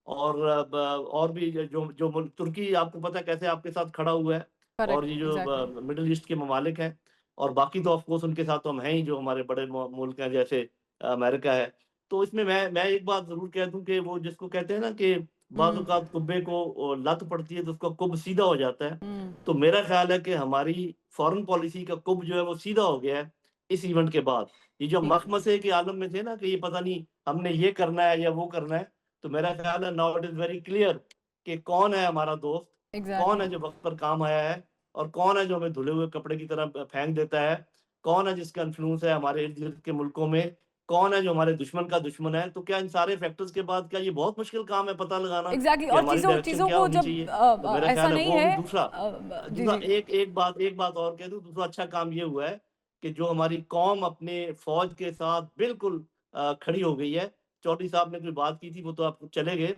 और और भी जो जो मुल्क, तुर्की आपको पता है कैसे आपके साथ खड़ा हुआ है, और करेक्ट, ये जो एग्जैक्टली। मिडल ईस्ट के ममालिक हैं, और बाकी तो ऑफ कोर्स उनके साथ तो हम हैं ही, जो हमारे बड़े मुल्क हैं जैसे अमेरिका है। तो इसमें मैं एक बात ज़रूर कह दूँ कि वो जिसको कहते हैं ना कि बाज़ औक़ात कुब्बे को लत पड़ती है तो उसका कुब सीधा हो जाता है। तो मेरा ख़्याल है कि हमारी फ़ॉरेन पॉलिसी का कुब जो है वो सीधा हो गया है इस इवेंट के बाद। ये जो ठीक। मखमसे के आलम में थे ना कि ये पता नहीं हमने ये करना है या वो करना है, तो मेरा ख़्याल है now it is very clear कि कौन है हमारा दोस्त, कौन है एग्जैक्टली। जो वक़्त पर काम आया है और कौन है जो हमें धुले हुए कपड़े की तरह फेंक देता है, कौन है जिसका इन्फ्लुएंस है हमारे इर्द-गिर्द के मुल्कों में, कौन है जो हमारे दुश्मन का दुश्मन है। तो क्या इन सारे फैक्टर्स के बाद क्या ये बहुत मुश्किल काम है पता लगाना एग्जैक्टली। कि और हमारी चीज़ों डायरेक्शन चीज़ों क्या को होनी जब चाहिए? तो मेरा ऐसा ख़्याल है नहीं वो अभी है। दूसरा जी दूसरा जी। एक बात और कह दूँ, दूसरा अच्छा काम ये हुआ है कि जो हमारी कौम अपने फ़ौज के साथ बिल्कुल खड़ी हो गई है। चौधरी साहब ने कोई बात की थी वो तो आप चले गए।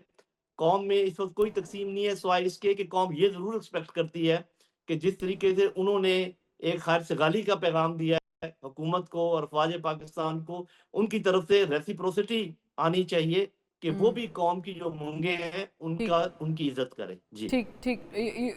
कौम में इस वक़्त कोई तक़सीम नहीं है सिवाय इसके कि कौम ये ज़रूर एक्सपेक्ट करती है कि जिस तरीके से उन्होंने एक खैर-सगाली का पैगाम दिया है हुकूमत को और फ़ौज पाकिस्तान को, उनकी तरफ से रेसिप्रोसिटी आनी चाहिए कि वो भी कौम की जो मूंगे हैं ठीक उनकी इज़्ज़त करें। जी। ठीक ठीक।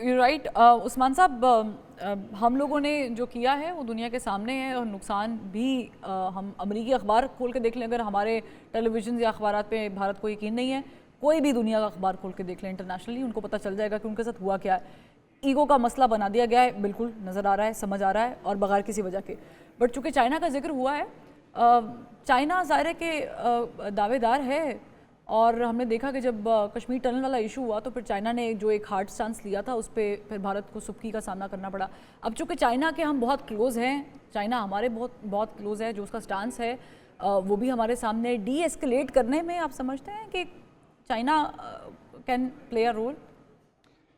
यू राइट उस्मान साहब। हम लोगों ने जो किया है वो दुनिया के सामने है, और नुकसान भी हम अमरीकी अखबार खोल के देख लें, अगर हमारे टेलीविज़न या अखबारात पे भारत को यकीन नहीं है, कोई भी दुनिया का अखबार खोल के देख लें इंटरनेशनली, उनको पता चल जाएगा कि उनके साथ हुआ क्या है। ईगो का मसला बना दिया गया है, बिल्कुल नज़र आ रहा है, समझ आ रहा है, और बगैर किसी वजह के। बट चूँकि चाइना का जिक्र हुआ है, चाइना ज़ाहिर है कि दावेदार है, और हमने देखा कि जब कश्मीर टनल वाला इशू हुआ तो फिर चाइना ने जो एक हार्ड स्टांस लिया था उस पर फिर भारत को सुबकी का सामना करना पड़ा। अब चूँकि चाइना के हम बहुत क्लोज़ हैं, चाइना हमारे बहुत क्लोज़ है, जो उसका स्टांस है वो भी हमारे सामने डी एस्केलेट करने में आप समझते हैं कि China can play a role?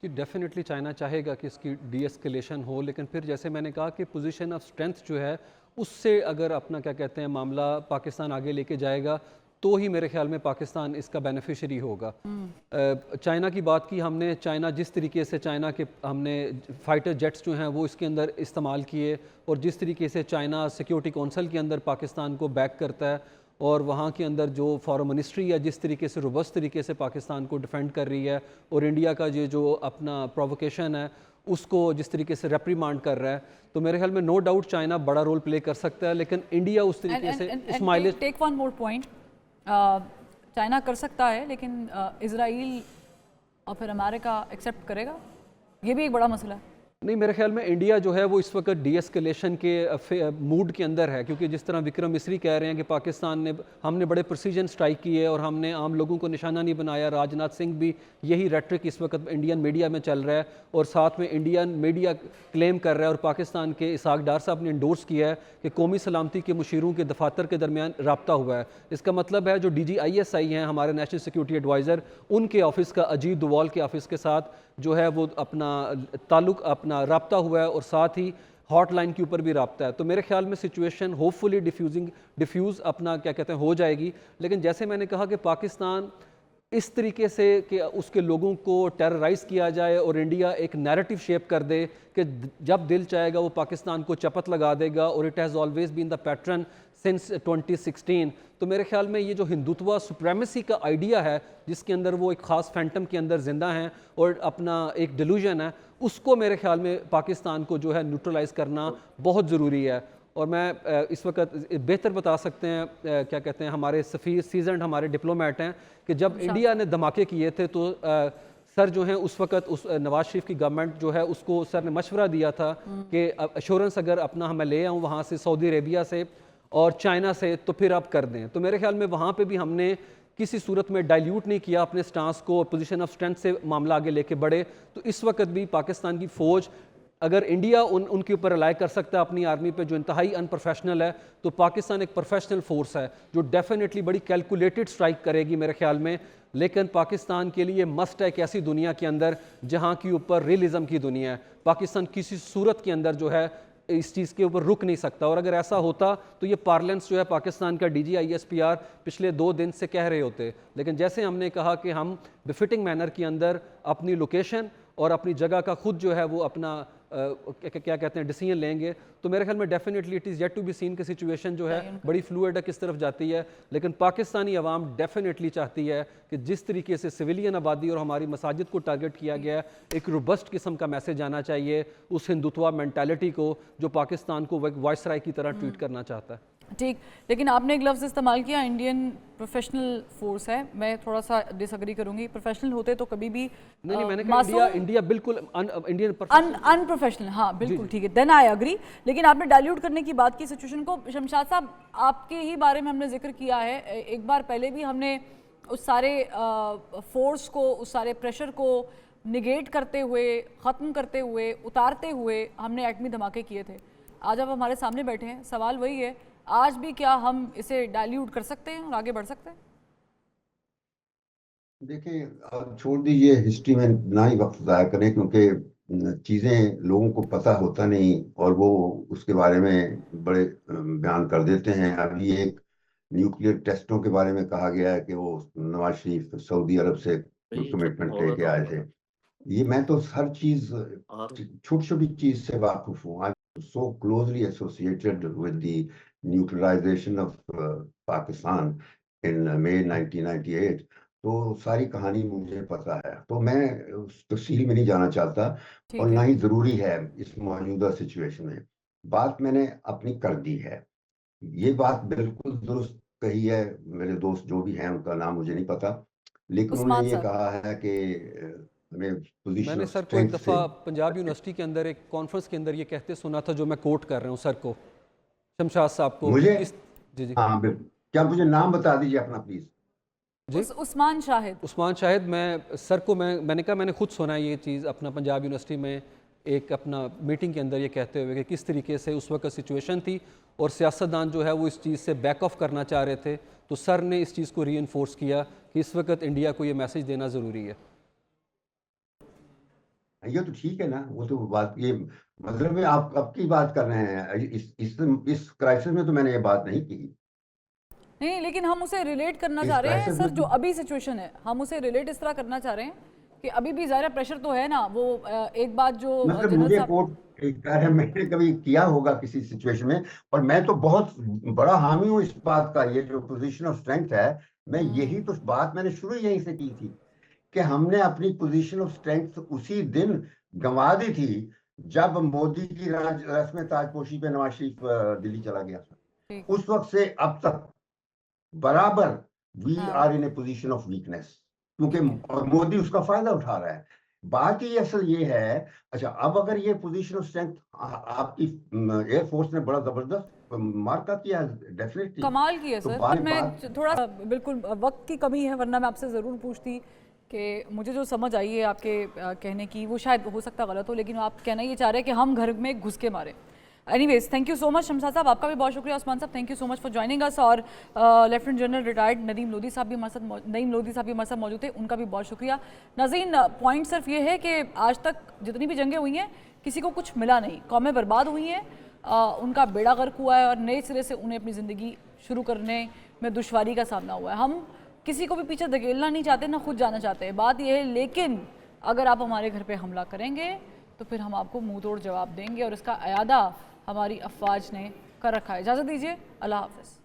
जी डेफिनेटली चाइना चाहेगा कि इसकी डी एस्केलेशन हो, लेकिन फिर जैसे मैंने कहा कि पोजीशन ऑफ स्ट्रेंथ जो है उससे अगर अपना क्या कहते हैं मामला पाकिस्तान आगे लेके जाएगा तो ही मेरे ख्याल में पाकिस्तान इसका बेनिफिशियरी होगा। चाइना की बात की हमने, चाइना जिस तरीके से चाइना के हमने फाइटर जेट्स जो हैं वो इसके अंदर इस्तेमाल किए, और जिस तरीके से चाइना सिक्योरिटी कौंसिल के अंदर पाकिस्तान को बैक करता है, और वहाँ के अंदर जो फॉरेन मिनिस्ट्री है जिस तरीके से रोबस्ट तरीके से पाकिस्तान को डिफेंड कर रही है, और इंडिया का ये जो अपना प्रोवोकेशन है उसको जिस तरीके से रेप्रीमांड कर रहा है, तो मेरे ख्याल में नो डाउट चाइना बड़ा रोल प्ले कर सकता है। लेकिन इंडिया उस तरीके से उस mileage take one more point, China कर सकता है, लेकिन इजराइल और फिर अमेरिका एक्सेप्ट करेगा? ये भी एक बड़ा मसला है। नहीं, मेरे ख्याल में इंडिया जो है वो इस वक्त डी एस्केलेशन के मूड के अंदर है, क्योंकि जिस तरह विक्रम मिस्री कह रहे हैं कि पाकिस्तान ने हमने बड़े प्रिसीजन स्ट्राइक किए और हमने आम लोगों को निशाना नहीं बनाया। राजनाथ सिंह भी यही रेटरिक इस वक्त इंडियन मीडिया में चल रहा है, और साथ में इंडियन मीडिया क्लेम कर रहा है, और पाकिस्तान के इसहाक डार साहब ने इंडोर्स किया है कि कौमी सलामती के मुशीरों के दफातर के दरमियान रब्ता हुआ है। इसका मतलब है जो DGISI हैं हमारे नेशनल सिक्योरिटी एडवाइज़र, उनके ऑफिस का अजीत डोवाल के ऑफिस के साथ जो है वो अपना ताल्लुक अपना रब्ता हुआ है, और साथ ही हॉटलाइन के ऊपर भी रब्ता है। तो मेरे ख्याल में सिचुएशन होपफुली डिफ्यूज़ अपना क्या कहते हैं हो जाएगी। लेकिन जैसे मैंने कहा कि पाकिस्तान इस तरीके से कि उसके लोगों को टेरराइज़ किया जाए और इंडिया एक नैरेटिव शेप कर दे कि जब दिल चाहेगा वो पाकिस्तान को चपत लगा देगा, और it has always been the pattern since 2016। तो मेरे ख्याल में ये जो हिंदुत्व सुप्रेमेसी का आइडिया है जिसके अंदर वो एक ख़ास फैंटम के अंदर ज़िंदा हैं और अपना एक डिल्यूजन है, उसको मेरे ख्याल में पाकिस्तान को जो है न्यूट्रलाइज़ करना बहुत ज़रूरी है। और मैं इस वक्त बेहतर बता सकते हैं क्या कहते हैं हमारे सफ़ीर सीजनड हमारे डिप्लोमेट हैं कि जब इंडिया ने धमाके किए थे तो सर जो हैं उस वक्त उस नवाज शरीफ की गवर्नमेंट जो है उसको सर ने मशवरा दिया था कि एश्योरेंस अगर अपना मैं ले आऊँ वहाँ से सऊदी अरेबिया से और चाइना से तो फिर आप कर दें। तो मेरे ख्याल में वहाँ पे भी हमने किसी सूरत में डाइल्यूट नहीं किया अपने स्टांस को, पोजीशन ऑफ स्ट्रेंथ से मामला आगे लेके बढ़े। तो इस वक्त भी पाकिस्तान की फ़ौज अगर इंडिया उनके ऊपर रिलाई कर सकता है अपनी आर्मी पे जो इंतहाई अनप्रोफेशनल है, तो पाकिस्तान एक प्रोफेशनल फोर्स है जो डेफिनेटली बड़ी कैलकुलेटेड स्ट्राइक करेगी मेरे ख्याल में। लेकिन पाकिस्तान के लिए मस्ट है एक ऐसी दुनिया के अंदर जहाँ के ऊपर रियलिज्म की दुनिया है। पाकिस्तान किसी सूरत के अंदर जो है इस चीज़ के ऊपर रुक नहीं सकता, और अगर ऐसा होता तो ये पार्लेंस जो है पाकिस्तान का DGISPR पिछले 2 दिन से कह रहे होते। लेकिन जैसे हमने कहा कि हम बिफिटिंग मैनर के अंदर अपनी लोकेशन और अपनी जगह का खुद जो है वो अपना क्या कहते हैं डिसीजन लेंगे, तो मेरे ख्याल में definitely it is yet to be seen की सिचुएशन जो है बड़ी फ्लूइड है किस तरफ जाती है। लेकिन पाकिस्तानी अवाम डेफिनेटली चाहती है कि जिस तरीके से सिविलियन आबादी और हमारी मसाजिद को टारगेट किया गया है, एक रोबस्ट किस्म का मैसेज आना चाहिए उस हिंदुत्वा मेंटालिटी को जो पाकिस्तान को वाइसराय की तरह ट्रीट करना चाहता है। ठीक, लेकिन आपने एक लफ्ज़ इस्तेमाल किया, इंडियन प्रोफेशनल फोर्स है। मैं थोड़ा सा डिसएग्री करूंगी। प्रोफेशनल होते तो कभी भी नहीं, मैंने कहा इंडिया बिल्कुल इंडियन अनप्रोफेशनल, हाँ बिल्कुल ठीक है, देन आई एग्री। लेकिन आपने डाइल्यूट करने की बात की सिचुएशन को। शमशाद साहब, आपके ही बारे में हमने जिक्र किया है, एक बार पहले भी हमने उस सारे फोर्स को, उस सारे प्रेशर को निगेट करते हुए, ख़त्म करते हुए, उतारते हुए हमने एटमी धमाके किए थे। आज आप हमारे सामने बैठे हैं, सवाल वही है, आज भी क्या हम इसे डाइल्यूट कर सकते हैं और आगे बढ़ सकते हैं? देखिए, अब छोड़ दीजिए हिस्ट्री में ना ही वक्त ज़ाया करें, क्योंकि चीज़ें लोगों को पता होता नहीं और वो उसके बारे में बड़े बयान कर देते हैं। अभी एक न्यूक्लियर टेस्टों के बारे में कहा गया है कि वो नवाज शरीफ सऊदी अरब से कमिटमेंट लेके आए थे। ये मैं तो हर चीज, छोटी छोटी चीज से वाकिफ हूँ। I am so closely associated with the neutralisation of Pakistan in May 1998। तो सारी कहानी मुझे पता है, तो मैं उस तफसील में नहीं जाना चाहता और ना ही जरूरी है इस मौजूदा सिचुएशन में। बात मैंने अपनी कर दी है, ये बात बिल्कुल दुरुस्त कही है। मेरे दोस्त जो भी हैं उनका नाम मुझे नहीं पता, लेकिन उन्होंने ये कहा है कि हमें पोजीशन मैंने ऑफ सर को एक स्ट्रेंथ दफ़ा से पंजाब यूनिवर्सिटी के अंदर एक कॉन्फ्रेंस के अंदर ये कहते सुना था, जो मैं कोट कर रहा हूँ सर को, शमशाद साहब को। मुझे, जी जी हाँ बिल्कुल, क्या मुझे नाम बता दीजिए अपना प्लीज। जी, उस्मान शाहिद। उस्मान शाहिद। मैं सर को मैंने कहा, मैंने खुद सुना ये चीज़ अपना पंजाब यूनिवर्सिटी में एक अपना मीटिंग के अंदर ये कहते हुए कि किस तरीके से उस वक्त सिचुएशन थी और सियासतदान जो है वो इस चीज़ से बैक ऑफ करना चाह रहे थे। तो सर ने इस चीज़ को रीइंफोर्स किया कि इस वक्त इंडिया को ये मैसेज देना ज़रूरी है। ये तो ठीक है ना, वो तो बात, ये मतलब में आप अब की बात कर रहे हैं। इस क्राइसिस में तो मैंने ये बात नहीं की। नहीं, लेकिन हम उसे रिलेट करना इस चाह रहे हैं क्राइसिस सर, में जो तो अभी सिचुएशन है हम उसे रिलेट इस तरह करना चाह रहे हैं कि अभी भी ज़ाहिर प्रेशर तो है ना। वो एक बात जो मतलब जनरल मुझे साहब, कोर्ट कह रहे, मैंने कभी किया होगा किसी सिचुएशन में, और मैं तो बहुत बड़ा हामी हूँ इस बात का। ये जो पोजीशन ऑफ स्ट्रेंथ है, मैं यही तो बात मैंने शुरू यहीं से की थी कि हमने अपनी पोजीशन ऑफ स्ट्रेंथ उसी दिन गंवा दी थी जब मोदी की रस्म ताजपोशी पे नवाज शरीफ दिल्ली चला गया था। उस वक्त से अब तक बराबर we are in a position of weakness, क्योंकि और मोदी उसका फायदा उठा रहा है। बात ही असल ये है। अच्छा, अब अगर ये पोजीशन ऑफ स्ट्रेंथ आपकी एयरफोर्स ने बड़ा जबरदस्त मार्का किया, डेफिनेटली कमाल की है तो सर। पर मैं थोड़ा, बिल्कुल वक्त की कमी है, वरना मैं आपसे ज़रूर पूछती कि मुझे जो समझ आई है आपके कहने की, वो शायद हो सकता गलत हो, लेकिन आप कहना ये चाह रहे हैं कि हम घर में घुस के मारे। Anyways, thank you so much Shamshad साहब, आपका भी बहुत शुक्रिया। उस्मान साहब, thank you so much for joining us. और lieutenant general retired Nadeem Lodhi साहब भी हमारे साथ मौजूद थे, उनका भी बहुत शुक्रिया। नाज़रीन, पॉइंट सिर्फ ये है कि आज तक जितनी भी जंगें हुई हैं किसी को कुछ मिला नहीं, कौमें बर्बाद हुई हैं, उनका बेड़ा गर्क हुआ है और नए सिरे से उन्हें अपनी ज़िंदगी शुरू करने में दुश्वारी का सामना हुआ है। हम किसी को भी पीछे धकेलना नहीं चाहते, ना खुद जाना चाहते हैं, बात यह है। लेकिन अगर आप हमारे घर पे हमला करेंगे तो फिर हम आपको मुंह तोड़ जवाब देंगे, और इसका अयादा हमारी अफवाज ने कर रखा है। इजाज़त दीजिए, अल्लाह हाफ़िज़।